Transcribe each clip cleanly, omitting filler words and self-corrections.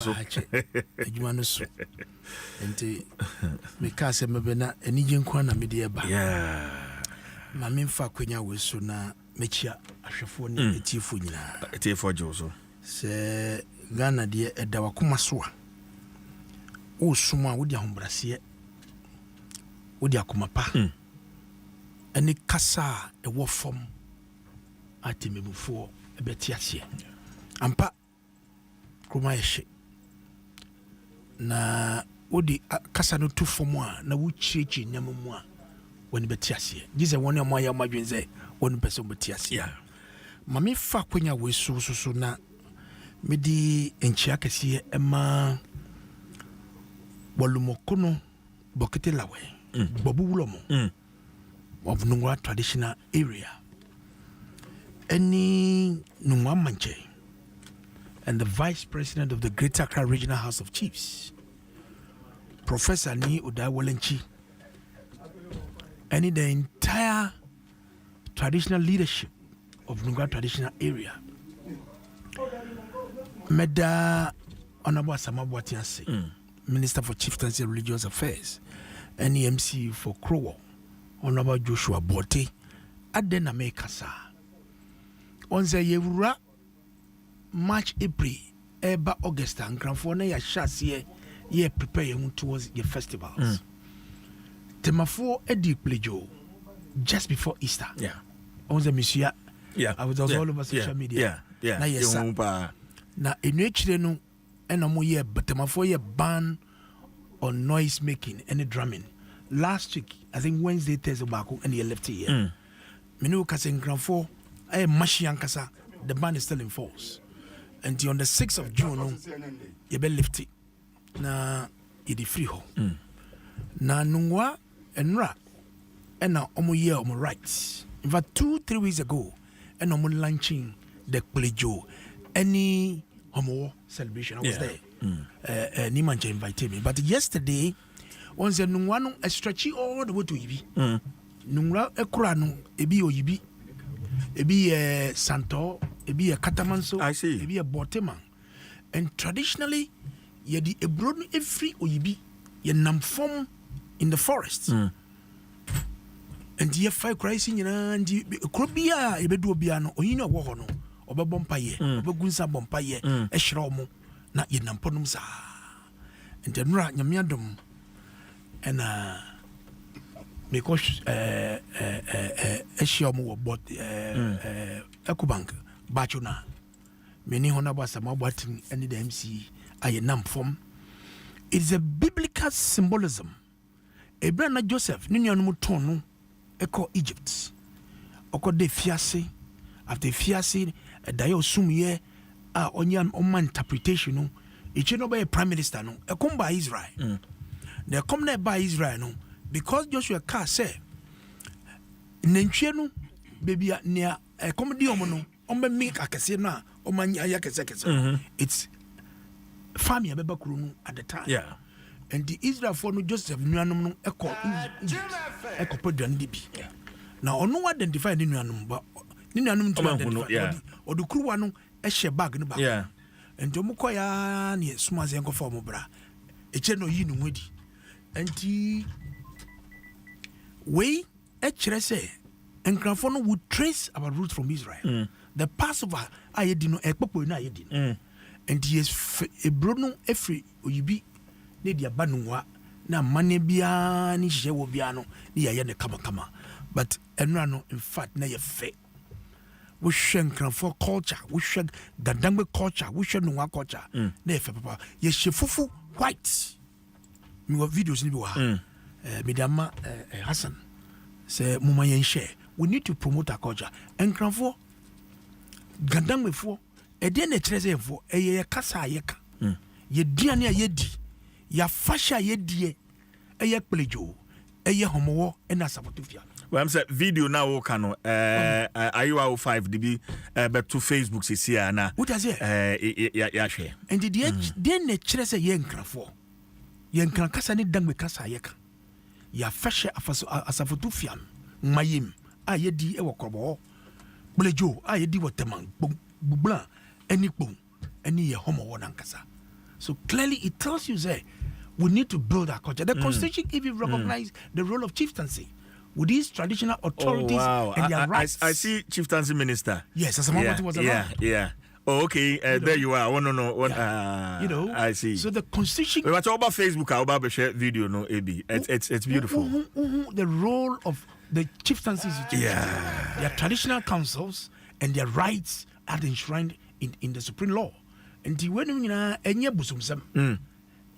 Adwuma no so enti me ka se mebena enije nkwa na mede eba ma memfa kwanya we so na mechia ahwefo ne etifo nyina etifo jo so se Ghana de eda wakoma so a o suma wo di ahombrase wo di akoma pa eni kasa e wo fom atemebufo ebeti ase ampa kroma yehye na wodi kasa no tu fomu a na wo chiechi nyammu a woni beti ase gize woni am ya madwenze woni pese beti ase ma me fa kwanya we so na medi enchia kese ema walumokono bokete lawe bobu wulomo of Nungwa traditional area any Nungwa Manche and the Vice President of the Greater Accra Regional House of Chiefs, Professor Ni Udawalenchi, and the entire traditional leadership of Nungwa traditional area. Meda Honorable Samabwatianse, Minister for Chieftaincy and Religious Affairs, and EMC for Crow, Honorable Joshua Bote, Adena Mekasa. On the Yevura March, April, Eba August, and Granfona ya Shasie, ye prepare towards your festivals. Temafo Edi Plejo, just before Easter. Yeah. On the Monsieur, yeah. I was all over social media. Yeah. Na yes, na enuechire no enomo ye Temafo ye ban on noise making and drumming. Last week, I think Wednesday, Thursday, Baku, and he left here. Menu Kasen Granfo, I am Mashiankasa, the ban is still in force. Until on the 6th of June, you be lifted. Na yedi free ho. Na Nungwa and Ra, and now omo year omo rights. In fact, 2-3 weeks ago, and omo launching the Plejo. Any homo celebration, I was there. Nimanje invited me. But yesterday, once the Nungwano a stretchy all the way to Ibi. Nungwa Ekurano, Ebi Oyibi, Ebi Santo, Ebi a Catamanso, I see. Ebi a Boteman. And traditionally, ye di Ebron every Oyibi, ye nam form in the forest. And ye fire crising and Krobia, Ebedu Biano, or you know Wahono, or Bompaye, or Gunsa Bompaye, a shromo, not ye namponumsa. And then rat Yamiadum. And because Eshiamu bought Ecobank, Bachuna, many honorable Samabatin and the MC I nam form. It's a biblical symbolism. Abraham Joseph, Ninian Mutono, Eco Egypt, Oko de Fiase, after Fiase, a dio sumye, on my interpretation, it should not be a prime minister, no, a come by Israel. They come there by Israel, no, because Joshua Carr said, Nenchenu, baby, near a comedy omono, on me make a casina, or my yakasakasa. It's family Bebakrunu at the time. Yeah. And the Israel for no Joseph Nuanum Echo Echo Podrandibi. Now, on no identify the Nuanum, but Ninanum to identify or the crew one, a share bag in the back. Yeah. And Tomukoya near Smazianko Formobra, a channel yin witty. And the way HRSA and Granfono would trace our roots from Israel. The Passover, I didn't know a popo in Ayedin. And he is a Bruno Efri, or you be Nidia Banua, na Manebia, Nisha Biano, Niayana Kama. But Enrano, in fact, na ye fe. We shank Granfo culture, we shank Gadangwe culture, we shank Nua culture. Ne fe papa, ye shefufu white. Me wa videos ni biwa Midama Hassan say muma yen share. We need to promote our culture. And Granfo Gadangwe fo e de na kyerese fo e ye kasa yeka ye duane a ye di ya fasha ye die e ye Plejo e ye homowo e na sapotofia. Well, I'm saying video now. Okano, IUR 5 DB, but to Facebook see na. What does it? Yeah, share. And the de na kyerese ye Granfo ye nkran kasa ni dangwe kasa yeka ya fasha asafotofia mayim a ye di e wokrobo Plejo a ye di woteman bubla any boom any homo one ankasa So clearly it tells you say we need to build our culture. The constitution even recognize the role of chieftaincy with these traditional authorities and their rights. I see chieftaincy minister. Yes, as a moment was around. Yeah. Oh, okay. There you are. I want to know what. I see. So the constitution. We were talking about Facebook. I will share video. No, AB. It's beautiful. The role of the chieftaincies, their traditional councils and their rights are enshrined in the supreme law. And when you know, any busum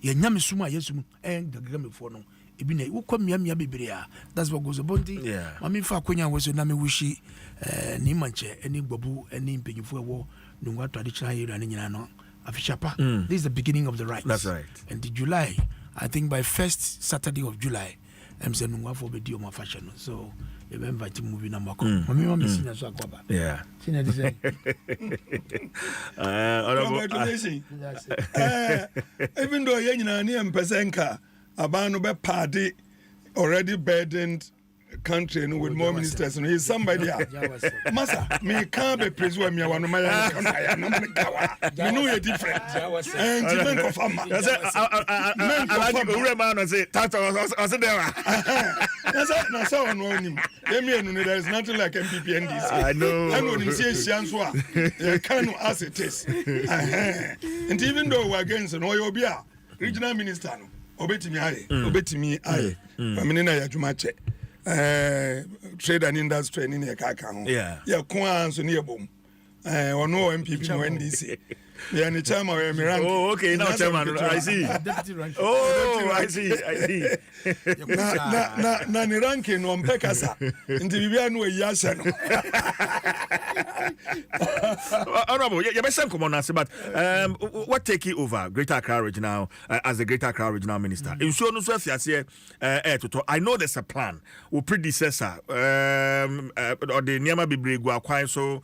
Yamisuma Yesum and the Grammy for no. Ibine ukomia bibria. That's what goes about. Mami fa kwenya was na me wishi ni manche any babu any mpanyifo wo nungwa traditional area ni nyina no afishapa. This is the beginning of the rights. That's right. And in July, I think by first Saturday of July, I'm saying nungwa for be my fashion. So you invite to movie number come. Mami senior so akwaba. Yeah. Senior design. Congratulations. Even though you nyina ni Mpensenka Abano be party already burdened country and with more ministers and he's somebody Masa me can't be praised when me one my me know you're different and men of farmer man say that was there na so one him there is nothing like MPP NDC I know and when you say sianswa you can as it is and even though we're against no you be a regional minister no obetimi aye family na yadwuma che trade and industry ni ne kaka ho ya ko anso ne yebom ono MPP no NDC ya ni chairman we mi rank okay now chairman I see Deputy rank. I see na ni rank no mpekasa ndi bibia no yi ase no honorable you be come on but what take you over Greater Accra Regional as the Greater Accra Regional Minister in so no so afiase I know there's a plan our predecessor or the niama bebregu akwan so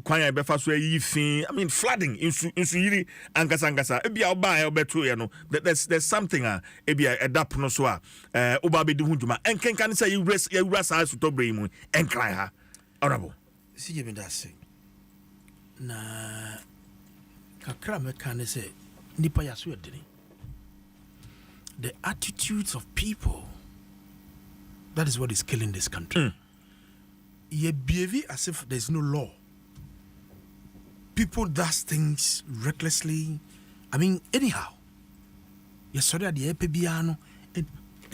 kwan ya befa so yi fin I mean flooding insu yiri angasa ebia oba ya obeto ye no there's something ebia edap no so oba be di hunduma enkenkan say you rasa so to bre mu enkran ha honorable see me that say na kakra me kan say nipa ya so edini the attitudes of people, that is what is killing this country. You behave as if there's no law. People does things recklessly. I mean, anyhow. You're sorry at the epibiano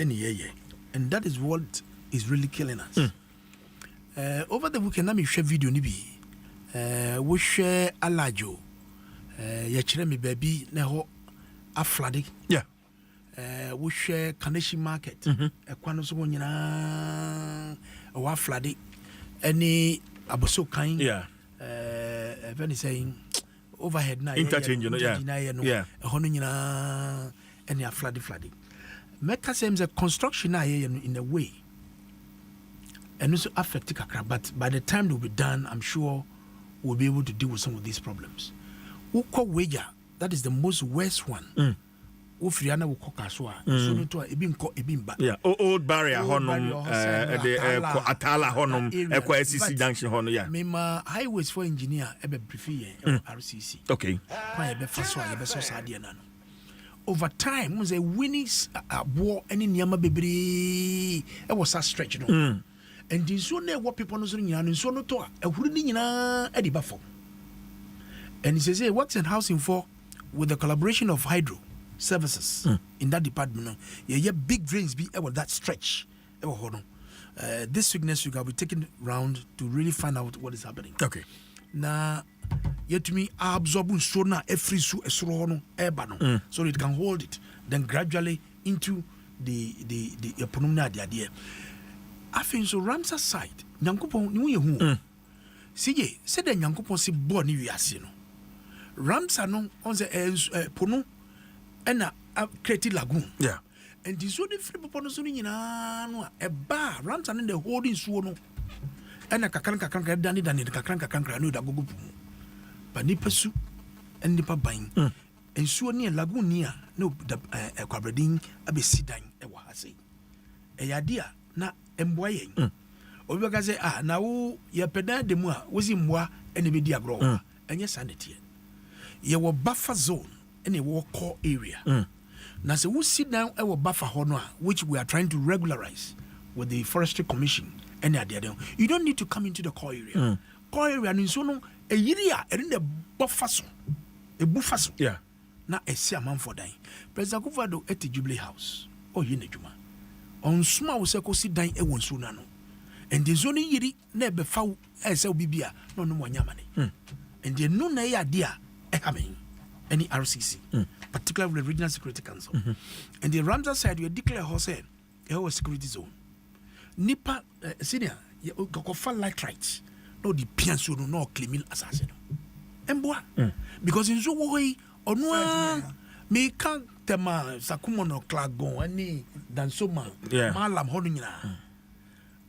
and that is what is really killing us. Over the weekend, let me share video nibi. We share alajo. Yachire mi baby neho a flooding. Yeah. We share Kaneshi Market. Kwano so nyina wa flooding. Any aboso kind. Yeah. Very saying overhead na interchange no yeah. Hono nyina any a flooding. Make us say the construction na in a way. And also affect Kakra, but by the time they'll be done, I'm sure we'll be able to deal with some of these problems. Uko Weja, that is the most worst one. Ufriana uko kaswa. So no to ebimba. Yeah. Old barrier honum the Atala honum ekwa SCC junction honum yeah. Mema highways for engineer ebe briefie RCC. Okay. Kwa ebe faswa ebe so sadia nano. Over time, was a winning war any nyama bebre. It was a stretch no. And this one what people know and so no to a wooden Eddie Buffo. And he says, he works in housing for with the collaboration of hydro services in that department. Yeah, big drains be able that stretch. This weakness you can be taken round to really find out what is happening. Okay. Now, yet to me, absorbing so now every air so it can hold it. Then gradually into the economy the idea. I think so Ramsa side, Nyankopon ni hu. Sije, said the Nyankopon si born ni wiase no. Ramsa no on the pono ena create lagoon. Yeah. And this one free pono so ni nyina no e ba Ramsa no the holding so no. Ena kakran dani kakran no da gogo pu. Ba nipa su en nipa ban. En so ni lagoon ni a no da kwabredin abesidan e wa hase. E yadia na emboye obi ga say na wo ye peda de mu a wozi mboa ene be di agro enye sanity ye wo buffer zone in a war core area. Now, so we sit down our buffer honor, which we are trying to regularize with the Forestry Commission. And you don't need to come into the core area. Core area and so no a area and in the buffer, a buffer. Yeah. Now a see a man for dying. President Kufado at the Jubilee House. Oh, you know, on small circle sit down a one soon. And the zoning yiri never found as a bibia, no more yamani. And the no idea a coming any RCC, particularly the Regional Security Council. And the Ramsar side, we declare Jose a security zone. Nipa senior, you go light rights. No, the pianso no claiming assassin. And boy, because in so way, or no, me can't tema Sakumono Klagon, any Dansoma, Malam Honina.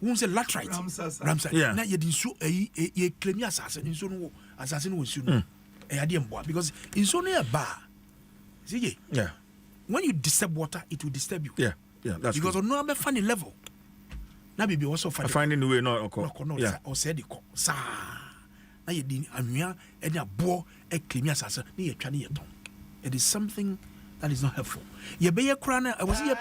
Won't say latrite. Ramsar. Yeah. Now you didn't so a claim assassin in so no assassin was soon. Because in so near bar, see, yeah. When you disturb water, it will disturb you. Yeah, that's because on no funny level. Now be also finding the way not yeah. Or said the sa. Now you didn't amia and a bore a claim assassin near Chani. It is something that is not helpful. You be a crana, I was here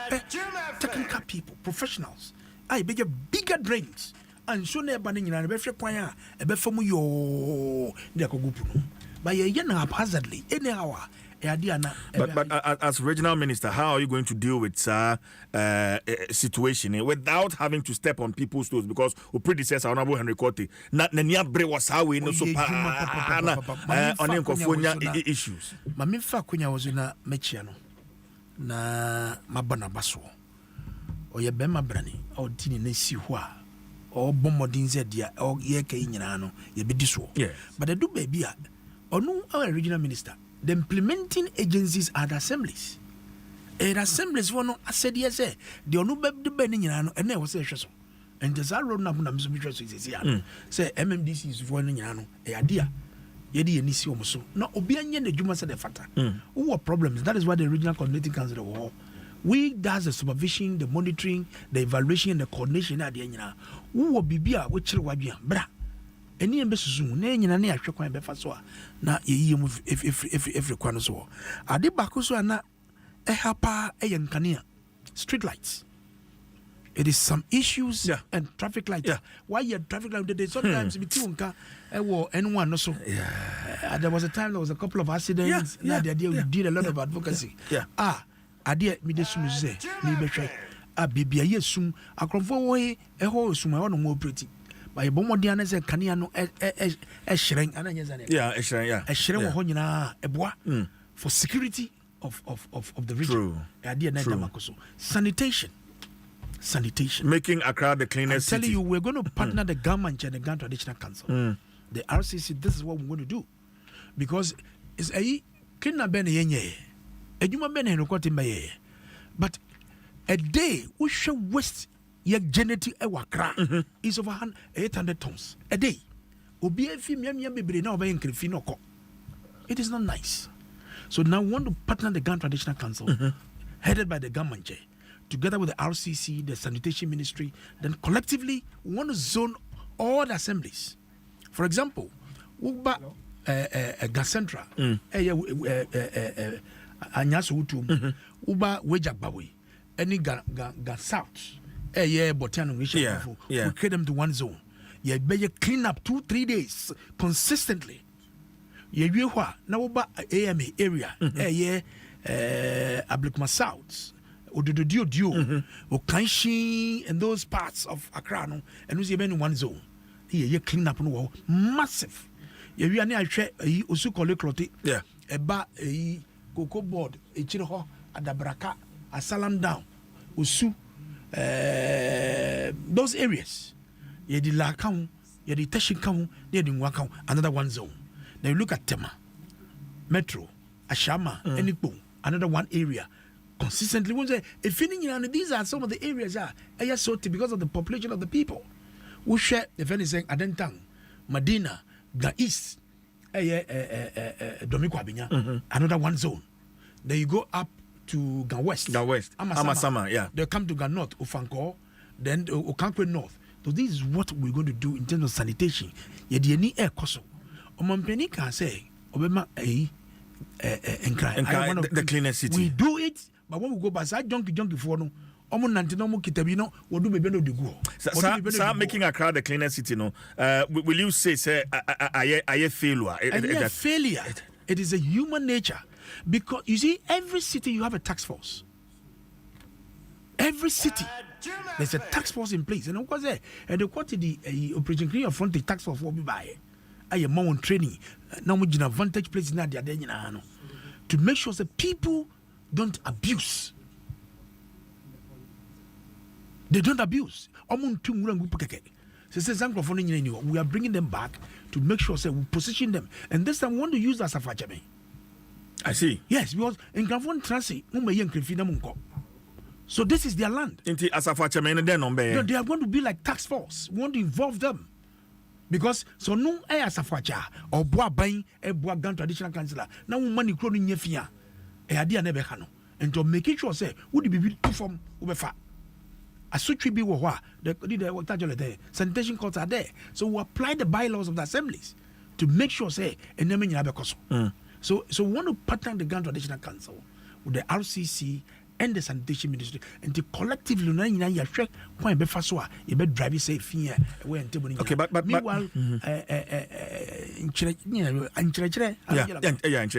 technical people, professionals. I be a bigger drains. And so near banning in a better choir, a better from your Diakogupuno. But you know haphazardly, any hour, but as regional minister, how are you going to deal with situation without having to step on people's toes? Because our predecessor, Honorable Henry Kote, not Nanya was how we know so on issues. Mamifa Kunya was in a mechiano na Mabana Basso or your Bema Brani or Tini Nesiwa or Bomodin Zedia or Yeke Inano, ye be this war. Yes. But I do baby or no our regional minister. The implementing agencies are the assemblies. And assemblies were not, I said, yes, the Onubeb the Benin and there was a shuttle. And the Zaro Nabunam is here. Say MMDC is running an idea. Yedi and Nisi Omoso. No, Obian the Juma said the Fata. Who are problems? That is why the Regional Coordinating Council of War. We does the supervision, the monitoring, the evaluation, and the coordination at the end. Who will be beer, which will be bra. Any embassy name in a near Chokwan Befasoa. Now, ye move if one so. I did Bakuso and a hapa a yankania. Street lights. It is some issues and traffic lights. Yeah. Why you traffic lights? Sometimes we tunka anyone also. There was a time there was a couple of accidents. The idea we did a lot of advocacy. I did me the soon say, Libetray. Baby, yes, soon. I come forward a whole summer on more pretty. By Bomodiana said, Caniano, a shrink, and a shrink, a bois for security of the region. True. Sanitation. Making Accra the cleanest city. I'm telling you, we're going to partner the government and the Grand Traditional Council. The RCC, this is what we're going to do. Because it's a kidna ben yenye, a human ben and but a day we shall waste. Your genetic Ewakra is over 800 tons a day. It is not nice. So now we want to partner the Ghana Traditional Council, headed by the government, together with the RCC, the Sanitation Ministry. Then collectively, we want to zone all the assemblies. For example, Uba Gacentra, Anyasu Utum, Uba Wejagbawi, any Ga South. Botanic we create them to one zone. You better clean up 2-3 days consistently. You now about AMA area. Ablikma South, Odudio, Okanshi, and those parts of Accra, and we see in one zone. You clean up no massive. You are near also collect a bar a cocoa board, a chino, a dabraka, a salam down, Usu. Those areas, you did la count, you did Tashin count, you did one another one zone. Then you look at Tema, Metro, Ashama, Enipo, another one area. Consistently, one say, if these are some of the areas because of the population of the people. We share, if anything, Adentang, Medina, the East, Domiko Abinya, another one zone. Then you go up to Gan West, Amasama, they come to Gan North, Ufanko, then Okankwe North. So this is what we're going to do in terms of sanitation. Yet you need air coso. Omampeni can say, Obema the cleanest city. We do it, but when we go back, junkie for no. Start making Accra the cleanest city. No, will you say I failure? Failure. It is a human nature, because you see, every city you have a task force. Every city there's a task force in place, and of course, the quarter the operation clear front the task force will be by. I am more on training. Now we have advantage place in that to make sure that people don't abuse. They don't abuse. We are bringing them back to make sure that we position them. And this time we want to use as a fachame. I see. Yes, because in Gravon Transit, so this is their land. No, they are going to be like task force. We want to involve them. Because so no as a facha or boa buying a boa gun traditional councillor. Now money cloning yefia. A idea never hano. And to make it sure say, would it be from Ubefa? A such be what the sanitation courts are there. So we apply the bylaws of the assemblies to make sure say and then So we want to partner the Grand Traditional Council with the RCC and the Sanitation Ministry, and to collectively drive safe here. Okay, but meanwhile,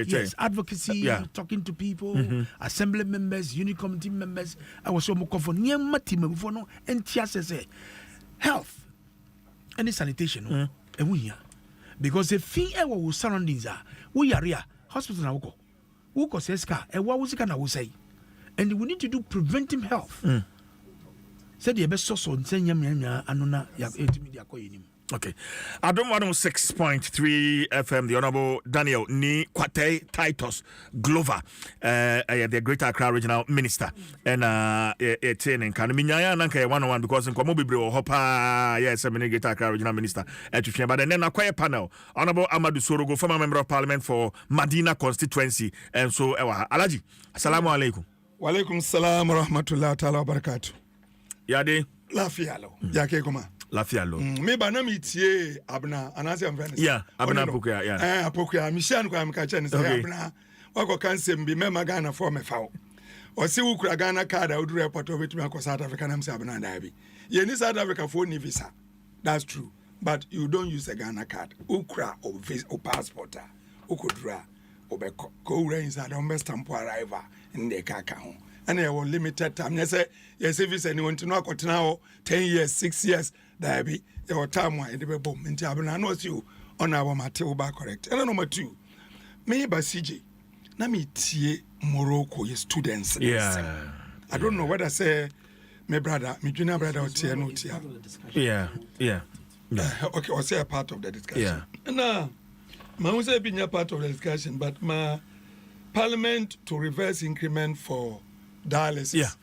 yes, advocacy, talking to people, assembly members, unit committee members. I was so much for near Matima before no and say health and sanitation. And we here because the thing our surroundings are we are here hospital na woko says car and what was it can say. And we need to do preventive health. Said the best source on saying anona okay. Adom 106.3 FM, the Honorable Daniel Ni Kwate Titus Glover, the Greater Accra Regional Minister. And it's in Kanaminya Nanka 101 because in Komobi Hopa, yes, I'm a Greater Accra Regional Minister. But then a quiet panel, Honorable Amadou Sorogo, former Member of Parliament for Madina constituency. And so, Alaji, Assalamu alaikum. Walaikum salam wa rahmatullahi ta'ala wa barakatuh. Yade? Lafialo. Yake kuma. Lafialo. Me ba na mi tie abna anase am friends. Yeah, abna pokuya, yeah. Pokuya mishan kwa mkacha ni say abna. Wako kanse mbi mema Ghana for me fa. O si ukura Ghana card a udure airport obetumi akọ South Africa na mse abna da bi. Ye ni South Africa for ni visa. That's true. But you don't use a Ghana card. Ukura or visa or passport. Ukudura obeko. Ko ura inside on best stamp arrival in the kaka ho. And there was limited time. Yes, if anyone to know what now 10 years, 6 years, there be your time why the boom in Tabana knows you on our Matilba correct. And number 2, me by CJ. Nami tie Morocco is students. Yeah. I don't know whether say my brother, my junior brother or tia no tia. Yeah. Okay, or say a part of the discussion. Yeah. And my say being a part of the discussion, but my Parliament to reverse increment for dialysis.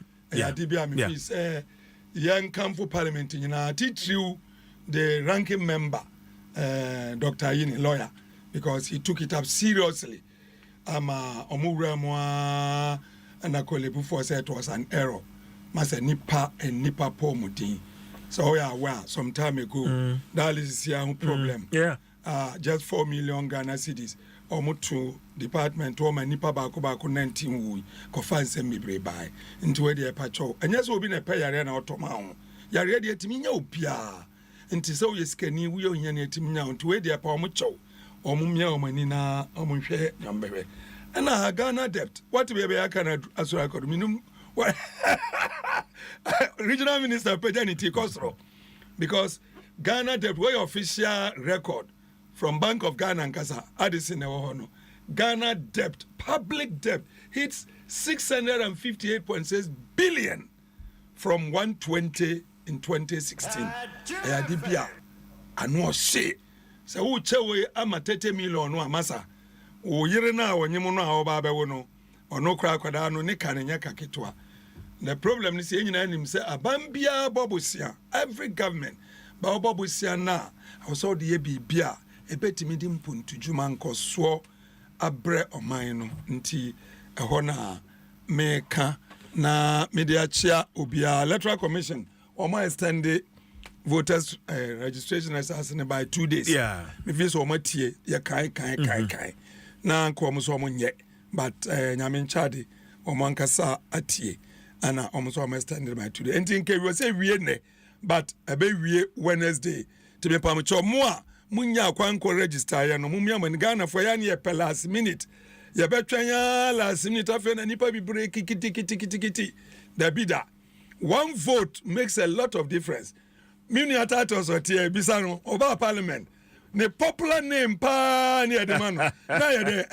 Young come for Parliament in teach you the ranking member, Dr. Yini, lawyer, because he took it up seriously. Omura and I call it before said it was an error. Masa nipa and nipa po muti. So well, some time ago, dialysis here problem. Yeah. Just 4 million Ghana cedis. Omutu department o manipa ba ko 19 wu ko fanse mibre bai nti we de pacho enya so obi na pe yare na otoma ho yare de etimi nya opia nti se o yeskani wu yo nya na etimi nya nti we de pa omucho omumia omani na omunhwe nyambebe na Ghana debt what be be aka asura kodo minum regional minister Pejaniti Kosro because Ghana debt we official record from Bank of Ghana and Kasa, Addison Ewohono. Ghana debt, public debt, hits 658.6 billion from 120 in 2016. Ayadibia, anu she. So who chewe ama 30 million wa masa. O yire na wanyemu na oba bewono. Ono kra kwada no ne kanenya kaketwa. The problem is yenyina nim say abambia bobusia. Every government ba bobusia na. Also the bibia ebetimi di mpuntu juma nkoso abre oman no nti ehɔ na meka na media chia obia electoral commission omo extend voters registration assassin by 2 days. Yeah. Me feel so matie ya kai na nko ɔmo so ɔmo nyɛ but nyame nkyade ɔmo ankasa atie ana ɔmo so ɔmo extended my today enti nke wi say wie ne but abe wie Wednesday to me pam cho mo a munya akwan ko register ya no mumia man Ghana for ya ne per last minute ya betwan ya last minute afa na nipa bi break kiti da bida one vote makes a lot of difference mini atato so tie bisa no oba parliament ne popular name pa ne de man na ya de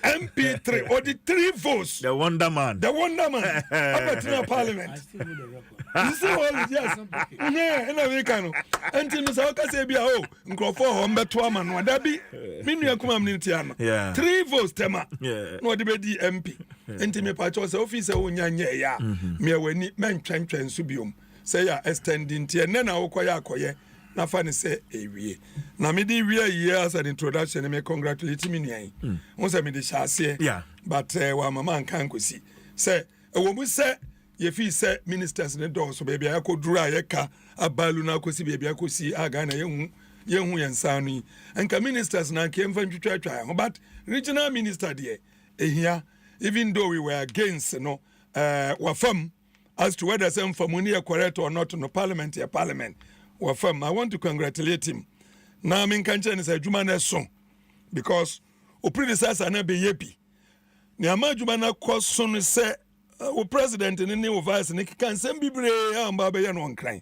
MP3 or the 3 votes. The Wonder Man. Up at the parliament. You see all this, yes. Yeah, and I can. Until Mr. Oka say, oh, Nkofo, Humberto Man, what that be? Minya Kumamitiano. 3 votes, Tema. No, the MP. Until me patchos officer, ya. Me when it men train subium. Say, ya extending tea, and then I koye. Na fani say ewie na me di wie years an introduction me congratulate me nyan won say me di chase but wa mama nkan kosi say wo mu say ye fi say ministers ne do so baby akoduru ayeka abalu na kosi baby akosi aga na yehu yensa no anka ministers na nke mfa ntwitwa but regional minister there ehia even though we were against no wa fam as to whether some famuni are correct or not no parliament. I want to congratulate him. Now I'm in Kancha and say Jumana song because o predecessor na be yepi. Ni ama Jumana cost son say o president and any vice and can send bibre amba be no cry.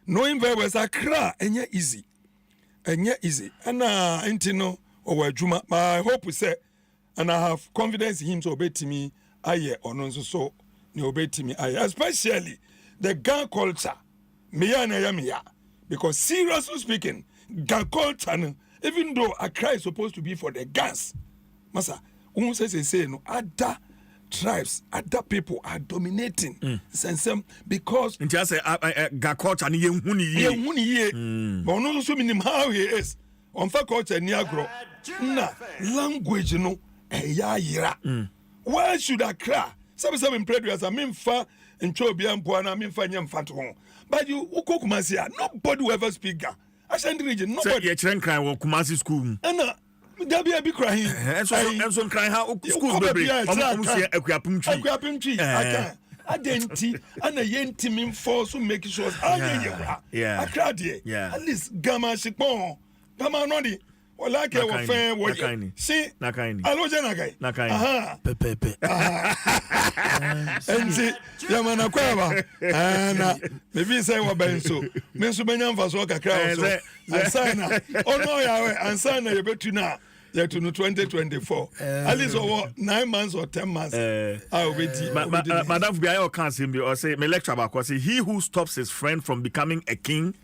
Knowing very well Accra enye easy. Ana intino o Juma. I hope we say and I have confidence in him to obey to me aye or no so ni obey to me aye especially the gang culture. Miya. Because seriously speaking, gang culture, even though Accra is supposed to be for the guns, Masa, say no, other tribes, other people are dominating Nsem because in just gang culture ni ye. But no so minim how he is. On fa culture ni agro. Na language no eya yira. Why should Accra? Some predators I mean fa nchobia mpoana me fa nyam fa to. But you Kumasi, nobody will ever speak. I send the region. Nobody. You're trying crying or Kumasi school. And there be a big crying. And so crying how school baby. Equiapim tree. I didn't and a yentim force to make sure. I cried here. At least Gamma Shipon. Gamma Noddy. Or like a fair what see Nakai. Aha. Pepe. And see Yamana Quava. And maybe say what Benso. Mensubenyan was walk a crowd. And Sana. Oh no, and Sana, you bet you now. Yet to 2024. At least over 9 months or 10 months. I will wait. Madam Biao can't see me or say, me lecture about because he who stops his friend from becoming a king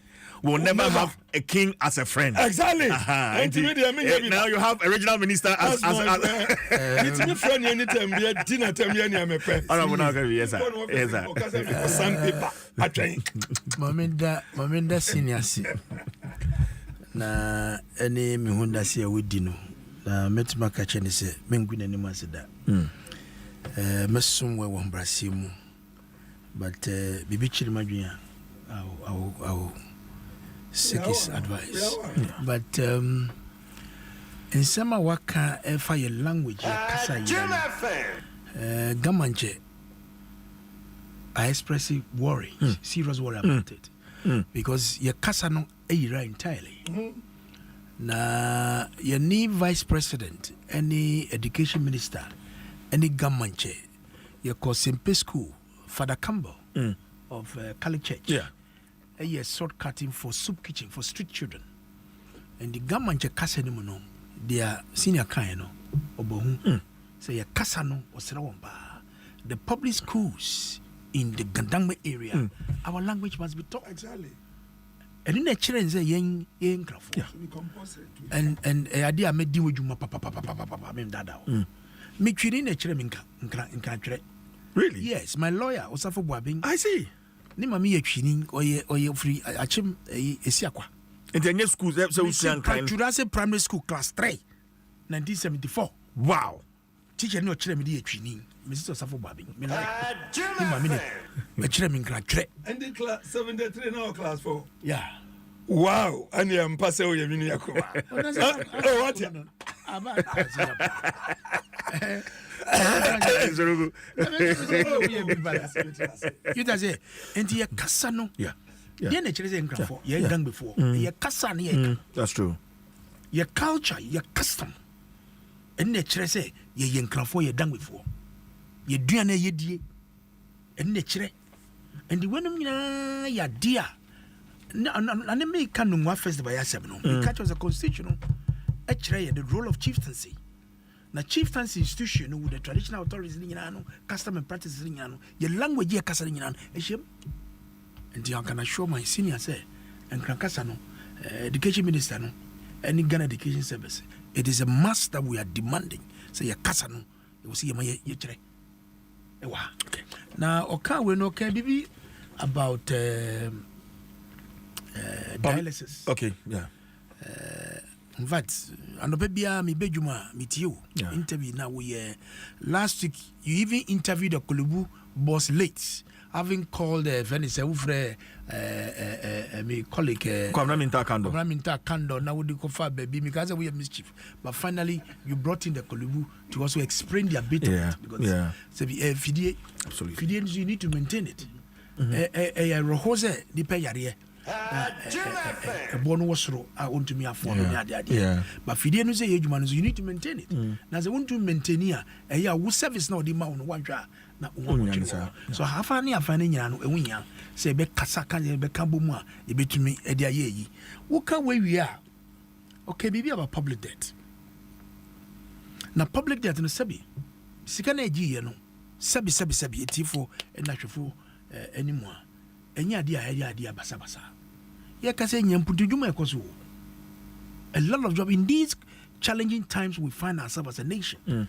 will never have a king as a friend. Exactly. Now you have a regional minister as it's my friend anytime we had dinner time you me pay. Yes sir. Sandpaper. Mamenda senior si. Na ene mi honda si awedi no. Na metima ka che ne se mengu na nim aseda. Mesum we wo mbrase mu. But bibi chiri madwia. Aw seek his advice. But in some waka efa your language kasa yi. Gamanche I express worry, serious worry about it. Because your kasa no eyira entirely. Na your new vice president, any education minister, any gamanche, your Mpensenpensenmu school, Father Campbell of Kali Church. A shortcutting for soup kitchen for street children. And the gamanche kasa ni mono, their senior kaino, obohu, say a kasano or serawamba. The public schools in the Gandangme area, our language must be taught. Exactly. And in the children say yen graph. And idea me deal with you papa dada. Me children a children in country. Really? Yes, my lawyer Osafo Boabing. I see. Ni mami ye twini oye free achim esiakwa. In the school so we can Jurassic primary school class 3 1974. Wow. Teacher no chire me di twini. Mrs. Osafo Boabing. Me like. Ni mami ne chire me nkra. And the class 73 now class 4. Yeah. Wow, and I'm passing away. Oh, what? You say, and ye Cassano. Yeah. Then a chase and for ye done before. Ye Cassan, That's true. Your culture, your custom. And the chase, ye yen for ye done before. Ye diana ye die. And the chere. And the women, ya dear. And they make canon one first by yourself. You catch us a constitutional. Actually, the role of chieftaincy. Now, chieftaincy institution with the traditional authorities in Yano, custom and practices in Yano, your language, your Cassan, and you can assure my senior say, and Krankasano, education minister, no, any Ghana education service. It is a must that we are demanding. Say, your Casano, you will see my yetre. Okay. Now, okay, we know, Bibi, about dialysis. Okay, yeah. In fact, and Obebia, me bejuma, meet you. Interview now. Last week, you even interviewed the Kolubu boss late, having called Venice, my colleague, Minta Kando, now would you confirm, baby, because we have mischief. But finally, you brought in the Kolubu to also explain their bit of it. Because, Fidie, absolutely. Fidie, you need to maintain it. Rohose, the pay a bone was through. I want to me a phone. But if you didn't say you need to maintain it. Now, they want to maintain here a year who service now the mountain one jar. So, half an year finding yan, a winya, say, Beck Casaka, Beckambuma, a bit to me a dia ye. What way we are? Okay, maybe about public debt. Now, public debt in the Sabi. Sikana G, Sabi, a tifo, and natural anymore. Any idea basabasa. A lot of job in these challenging times we find ourselves as a nation.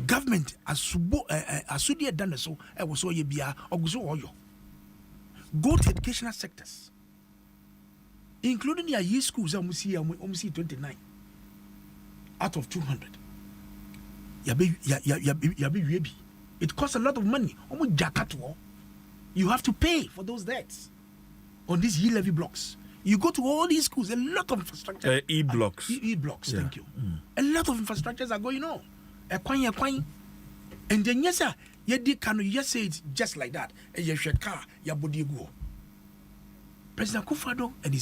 Government as Sudia done so, I was so ye bia or oyo. Go to educational sectors, including your year schools. Almost 29 out of 200. Yabi. It costs a lot of money. Almost jackatwo. You have to pay for those debts on these E-levy blocks. You go to all these schools, a lot of infrastructure. E-blocks. E-blocks, thank you. A lot of infrastructures are going on. And then, yes, sir, you just say it just like that. And you should car, your body go. President Akufo-Addo and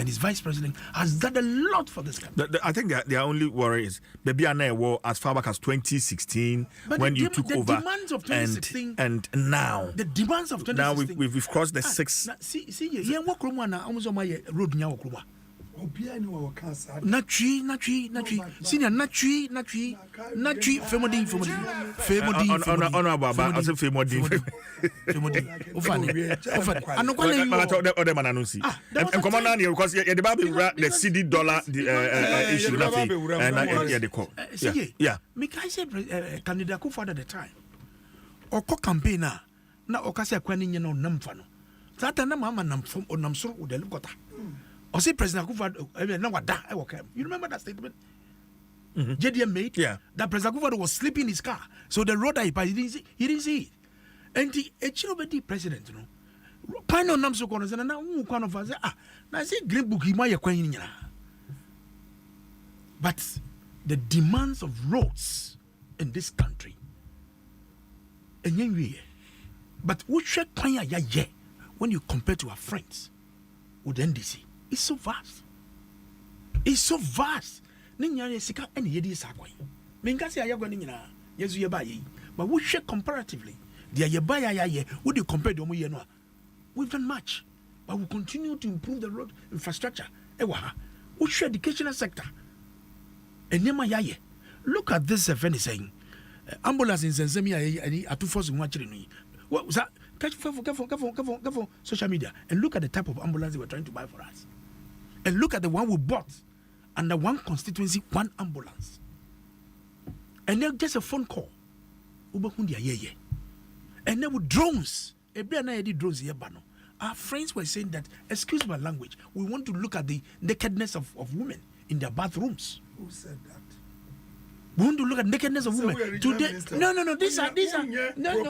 his vice president has done a lot for this country. I think their only worry is maybe a war as far back as 2016 when you took over. Demands of 2016 and now the demands of 2016. Now we've crossed the 6. See, yeah, what kroma na almost on my road nya kroma. Natri, senior natri, famody. Honorable, I say famody. And come on here because the Bible the CD dollar issue nothing and the call. Yeah. Me kai say candidate Akufo at the time. Oko campaigner na okase akwani nye no namfa no. Tata na mama namfom onamsoro udelu kota. Or say President Akufo-Addo, you remember that statement? JDM made that President Akufo-Addo was sleeping in his car, so the road he didn't see it. And the president, you know, Pino Namso Corners and now one of us now say Green Book he might acquaint. But the demands of roads in this country, and young but what should Panya ya when you compare to our friends with NDC? It's so vast. It's so vast. Ninya sika any yedi sakwa. Menkasi ayagwa ninya yezu yeba ye. But we share comparatively. Dia yeba ya ye. Would you compare the omo no? We've done much, but we continue to improve the road infrastructure. Ewa. We share educational sector. Enyema ya ye. Look at this event saying ambulance in Nsem ya atu force nwachire no. What was that? Careful, social media and look at the type of ambulance they were trying to buy for us. And look at the one we bought under one constituency, one ambulance. And then just a phone call. And then with drones. Our friends were saying that, excuse my language, we want to look at the nakedness of women in their bathrooms. Who said that? We want to look at nakedness of women. Today, no. These are no.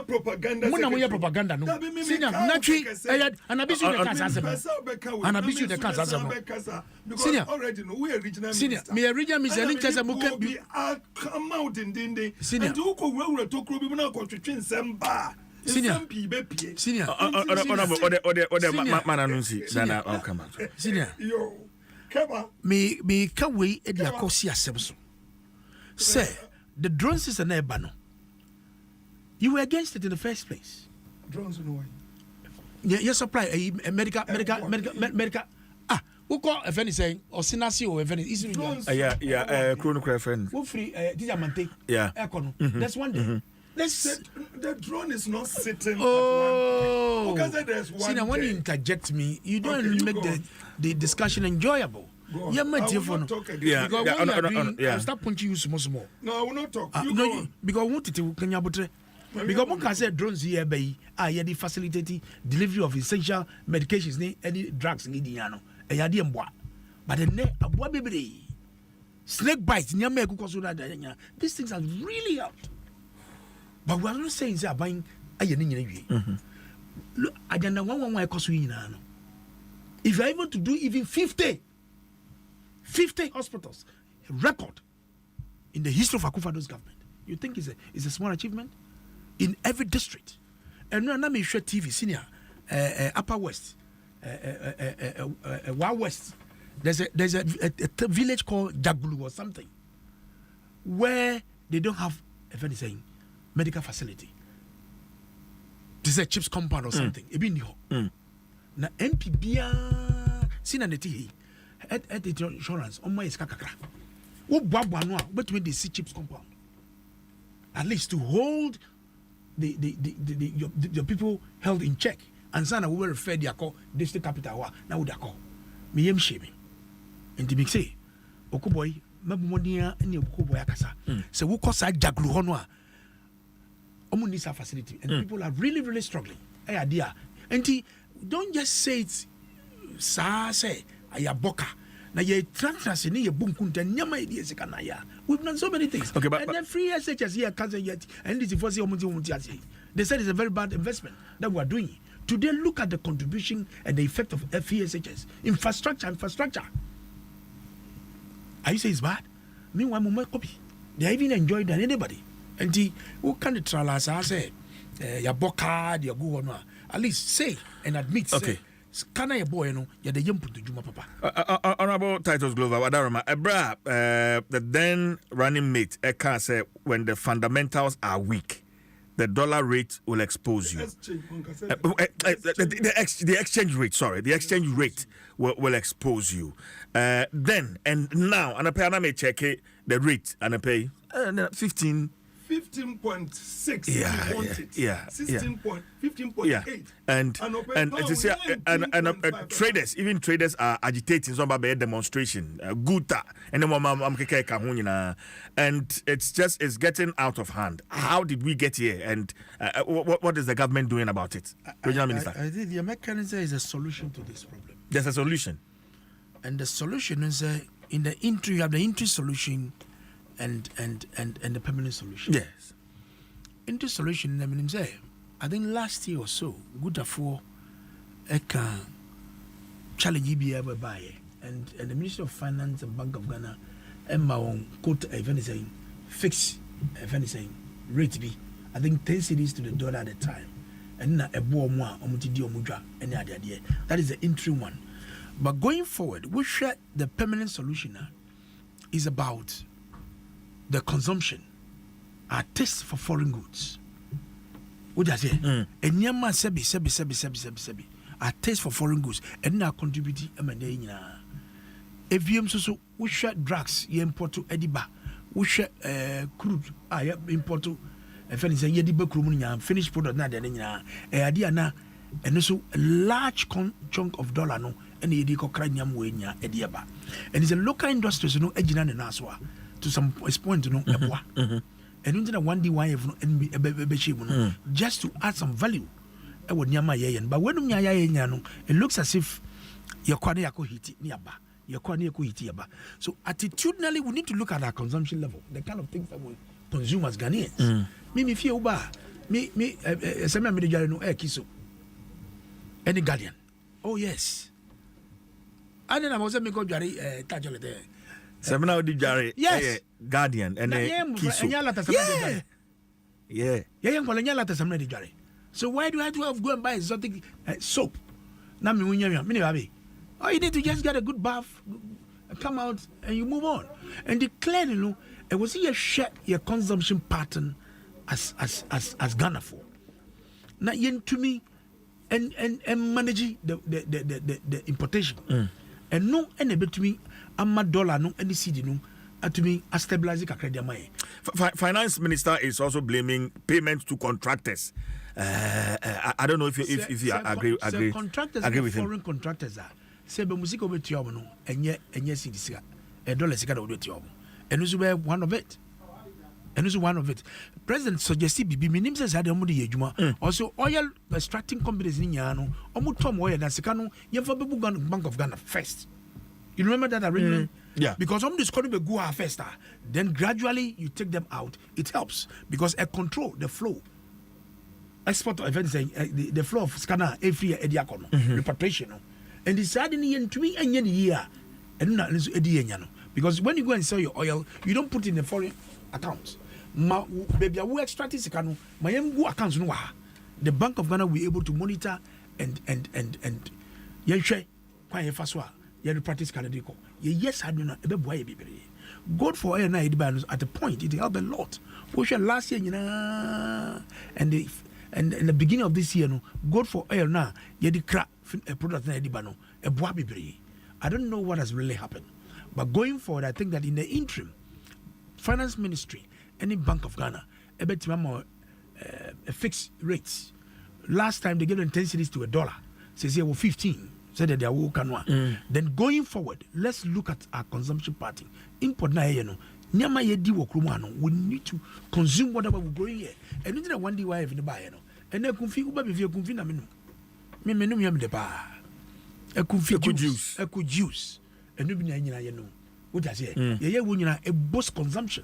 Propaganda. Muna propaganda no. Senior, naturally, and abisu the cancer. And abisu the cancer. Senior, already know we are regional. Senior, me a regional minister we are come out in dinde. Senior, and you go where to grow people now constitution Nsem. Senior, Senior, yo, come on. Me can we at the Akosia Sebso. Say, the drones is an ebano. You were against it in the first place. Drones no way. You supply a medical. Who call if anything or Sinasi or if anything? Chrono friend. Who free Diamante? Yeah. That's one day. The drone is not sitting. Oh, because there's one. See, now when you interject me, you don't make the discussion enjoyable. Yeah, my dear phone. Yeah, stop punching you small. No, I will not talk. Because what it can you because one can say drones here by the facilitating delivery of essential medications, any drugs in Indiana, a yadium bois. But the net a bois baby snake bites, these things are really out. But we are not saying they are buying a yen. Look, I don't know one cost we in. If you are able to do even 50 hospitals, a record in the history of Akufado's government, you think it's a small achievement? In every district. And now I'm sure TV, senior, Upper West, Wild West. There's a village called Jagulu or something where they don't have, if anything, medical facility. This is a chips compound or something. Now MPBA seen an at insurance on my skakakra. What babano between the chips compound? At least to hold the people held in check. And sana we were referred their call district capital now would call me am shaming. And to say Okoboy, Mabumodia and Okoboy Akasa. So we call side Jaglu Honwa. Omunisa facility and people are really struggling. Hey idea. And don't just say it say ayaboka. Na ye transfer ni ye boom kunta nyama ideas kanaya. We've done so many things. Okay, but then free SHS here can't yet and this is for they said it's a very bad investment that we are doing. Today look at the contribution and the effect of FESHS. Infrastructure. Are you say it's bad? Meanwhile, more copy. They even enjoyed than anybody. And who can the trial as I say your boka, your go on at least say and admit okay. Can I boy no ya the yempu to Juma Papa. Honorable Titus Glover, Wadarama, the then running mate, Eka said when the fundamentals are weak, the dollar rate will expose you. The exchange rate, sorry, the exchange rate will expose you. Then and now, and I may check the rate and I pay 15.6. Yeah. 15.8. And traders, even traders are agitating some about demonstration. Guta and then and it's getting out of hand. How did we get here? And what is the government doing about it? Regional Minister. I think the mechanism is a solution to this problem. There's a solution. And the solution is in the entry, you have the entry solution and the permanent solution. Yes. Entry solution, I think last year or so, good for a challenge EBA by and the Ministry of Finance and Bank of Ghana and my own quote if anything fix if anything rate be I think 10 cedis to the dollar at a time and now a boy more any idea that is the entry one. But going forward, we share the permanent solution is about the consumption, our taste for foreign goods. What does it? And Yama sebi. Our taste for foreign goods and now contribute if you so we share drugs, you import to Ediba, we share crude, I import to if anything, Yediba Krumunia, finished product, not the idea now, and also a large chunk of dollar no, and the Cranium Wenya Ediaba. And it's a local industry, so no Ejinan and Aswa. To some point, you know, and into the 1D just to add some value. But when it looks as if you're quite a hit nearby. So attitudinally, we need to look at our consumption level, the kind of things that we consume as Ghanaians. Me fear uba. Me sema me jare no kiso. Any guardian. Oh yes. And then I was me go jare tajole there. Semina di jare. Yes. Guardian and kiso. Yeah. So why do I have to go and buy exotic soap? Na me wunya me baby. Oh, you need to just get a good bath, come out, and you move on. And declare, it was your consumption pattern as Ghana for. Now, to me, and manage the importation. And no, and between $1 no any CD no. To me, a stabilizing credit money. Finance Minister is also blaming payments to contractors. I don't know if you agree contractors agree with him. Foreign contractors are. Say be music over to you, and yet CDC $1 cigar over to you. And this is one of it. And this is one of it. President suggested BB minim says had juma. Also oil extracting companies in Yano, Tom oil and Sikano, Yafa Bank of Ghana first. You remember that arrangement? Yeah. Because I'm just going to go first. Then gradually you take them out. It helps because I control the flow. Export of events, the flow of scanner every year, repatriation. And deciding to me and year and not because when you go and sell your oil, you don't put in the foreign accounts. Baby, I will extract this account. My accounts no. The Bank of Ghana will be able to monitor and yenche quite fast. You practice Canada. Yes, I do not. God for oil at the point it helped a lot. Last year, and the beginning of this year, no, God for oil now, the crap a product na edibano a boa bibiri. I don't know what has really happened, but going forward, I think that in the interim, Finance Ministry, any Bank of Ghana, a fixed rates. Last time they gave them 10 cedis to $1. Says here 15. Said that they are wokanwa. Then going forward, let's look at our consumption pattern. Import na yeno. Nyama yedi wokrumano. We need to consume whatever we're growing here. And you know one day why have in buy no. And then kumfi uba be kumfi na menu. Me menu yam de ba. E kumfi juice. E ku juice. And you be na nyina yeno. What I say? Ye wo nyina e boost consumption.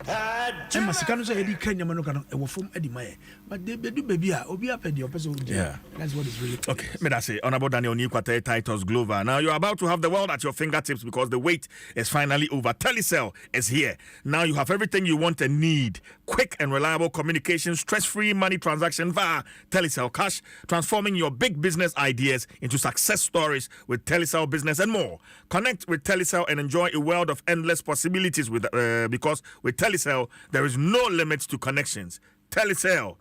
And Masikano say Eddie Kenya Manokano, a from Eddie Mae. But they do baby, Obi up at your person. Yeah, that's what is really okay. May I say, Honorable Daniel Nikwate, Titus Glover. Now you're about to have the world at your fingertips because the wait is finally over. Telecel is here. Now you have everything you want and need. Quick and reliable communication, stress-free money transaction via Telecel Cash, transforming your big business ideas into success stories with Telecel Business and more. Connect with Telecel and enjoy a world of endless possibilities with because with Telecel, there is no limit to connections. Telecel,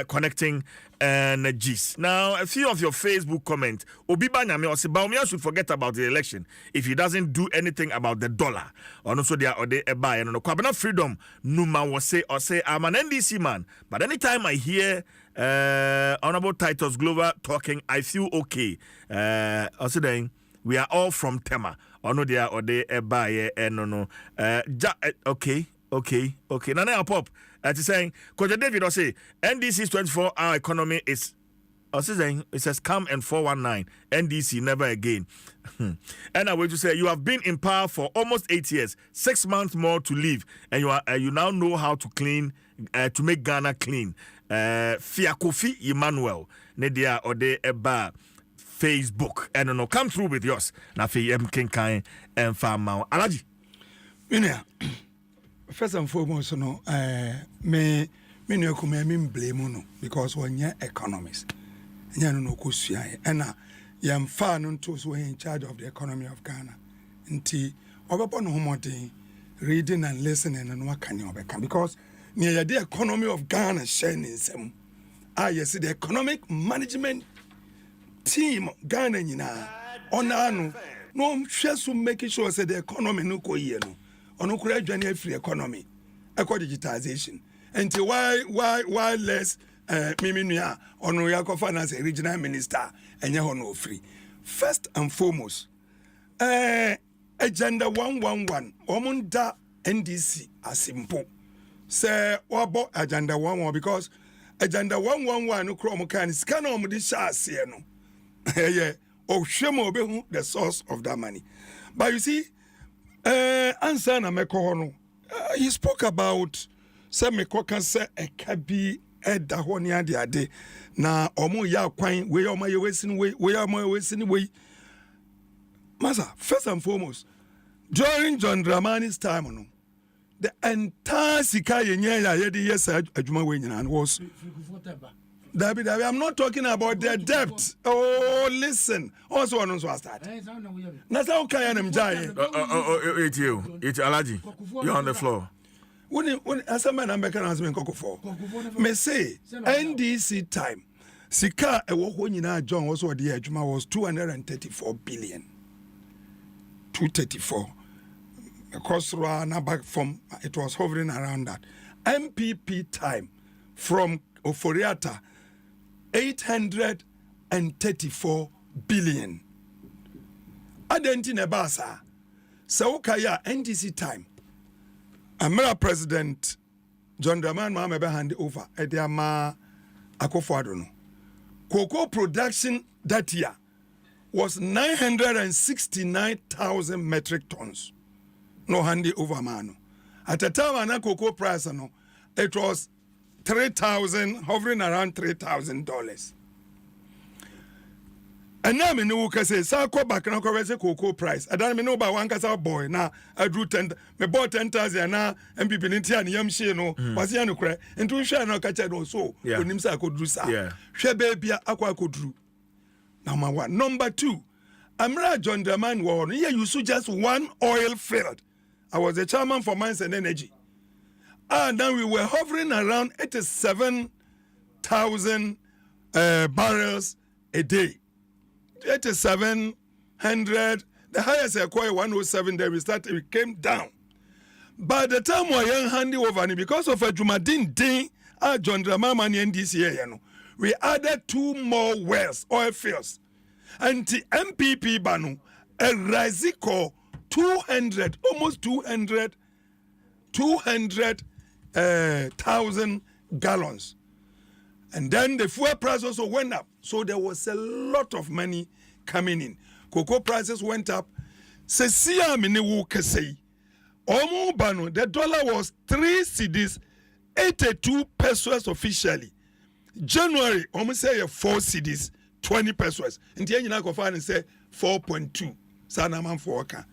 connecting energies. Now, a few of your Facebook comments. Obiba Nyame or Baumia should forget about the election if he doesn't do anything about the dollar. Or also they are a buy and no Kwabena freedom. Numa will say or say I'm an NDC man. But anytime I hear Honorable Titus Glover talking, I feel okay. Also then we are all from Tema. Or no, they are or they a buy and no. Okay. Nana Pop. It's saying, Coach David will say, NDC's 24-hour economy is, also saying, it says, come and 419. NDC, never again. And I want to say, you have been in power for almost 8 years, 6 months more to live, and you now know how to clean, to make Ghana clean. Fiakofi Emmanuel, Nedia Ode Eba, Facebook, and no, come through with yours. Na fi Kinkai and Farm Alaji. First and foremost, no, me blame no because when you're economist, you know, and I'm far not to in charge of the economy of Ghana. Until upon home reading and listening and what can you become because near the economy of Ghana shining some. Yes, the economic management team Ghana on no just to make sure that the economy no go here no. On a free economy, eco digitization. And why less Miminia on Yako Finance a regional minister and no free. First and foremost, Agenda 111, Omunda NDC are simple. Say what Agenda 111 because Agenda 111 no chromocan scan on the chassis no. Yeah, or shemo obehu the source of that money. But you see, answer na mekohono. He spoke about some mekoka se ekabi eda ho ne ade ade na omo ya kwan we omo ye wesini we omo wesini we. Master, first and foremost, during John Dramani's time, no, the entire sika yenye ya yedi yes adwuma we nyina was David, I'm not talking about their debt. Oh, listen. Also, I don't start. That's how can I jai. It's you. It's Alaji. You're on the floor. When as a man, I'm making announcement for. May say NDC time. Sika a walk John was what the Ejuma was 234 billion. 234. Because back from it was hovering around that. MPP time from Oforiata 834 billion. Adenti nebasa. Saukaya NDC time. Amera President John Dramani Mahama be hand over. Ediama Akufo-Addo. Cocoa production that year was 969,000 metric tons. No handy over mano. At the time na cocoa price no, it was $3,000, hovering around $3,000. And now me know say sa ko back na ko say cocoa price. And then me know ba wan kasa boy na I drew 10 me bought 10,000 na MPP nti an yam hye no was ya no kra. Ntu hwe na ka che no so onim sa akodru sa. Hwe ba bia akwa akodru. Number one. Number two, Amra John Dramani war no you so just one oil field. I was the chairman for Mines and Energy. And then we were hovering around 87,000 barrels a day. 8,700. The highest I acquired 107 there. We came down. By the time we were handing over, because of a Jumadin Ding, John Dramani and NDC, we added 2 more wells, oil fields. And the MPP Banu, a Raziko 200, almost 200,000 gallons. And then the fuel price also went up. So there was a lot of money coming in. Cocoa prices went up. The dollar was 3 cedis, 82 pesos officially. January, almost say 4 cedis, 20 pesos. And the end of say 4.2. Sanaman for Oka.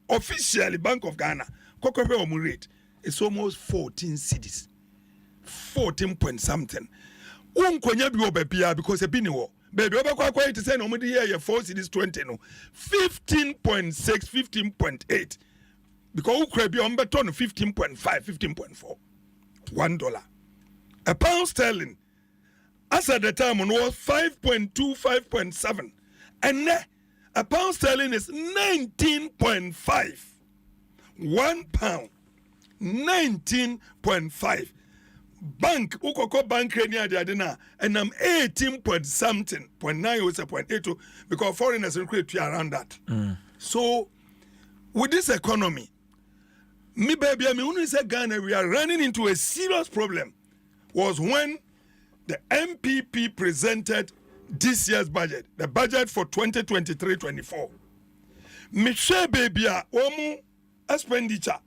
Officially, Bank of Ghana, Kokope rate is almost 14 cedis. 14 point something. Unkonya bi obepia because e bi ni wo. Baby obekwa kwa it say no mo here 4 cedis 20 no. 15.6, 15.8. Because ukra bi on beton 15.5, 15.4. $1. A pound sterling as at the time was 5.2, 5.7. And a pound sterling is 19.5. 1 pound, 19.5. Bank, Ukoko Bank Renia Diadina, and I'm 18 point something, 0.9 or 0.82, because foreigners recruit around that. So, with this economy, me baby, I mean, when we say Ghana, we are running into a serious problem. Was when the MPP presented this year's budget, the budget for 2023-24. Michelle baby, omu expenditure.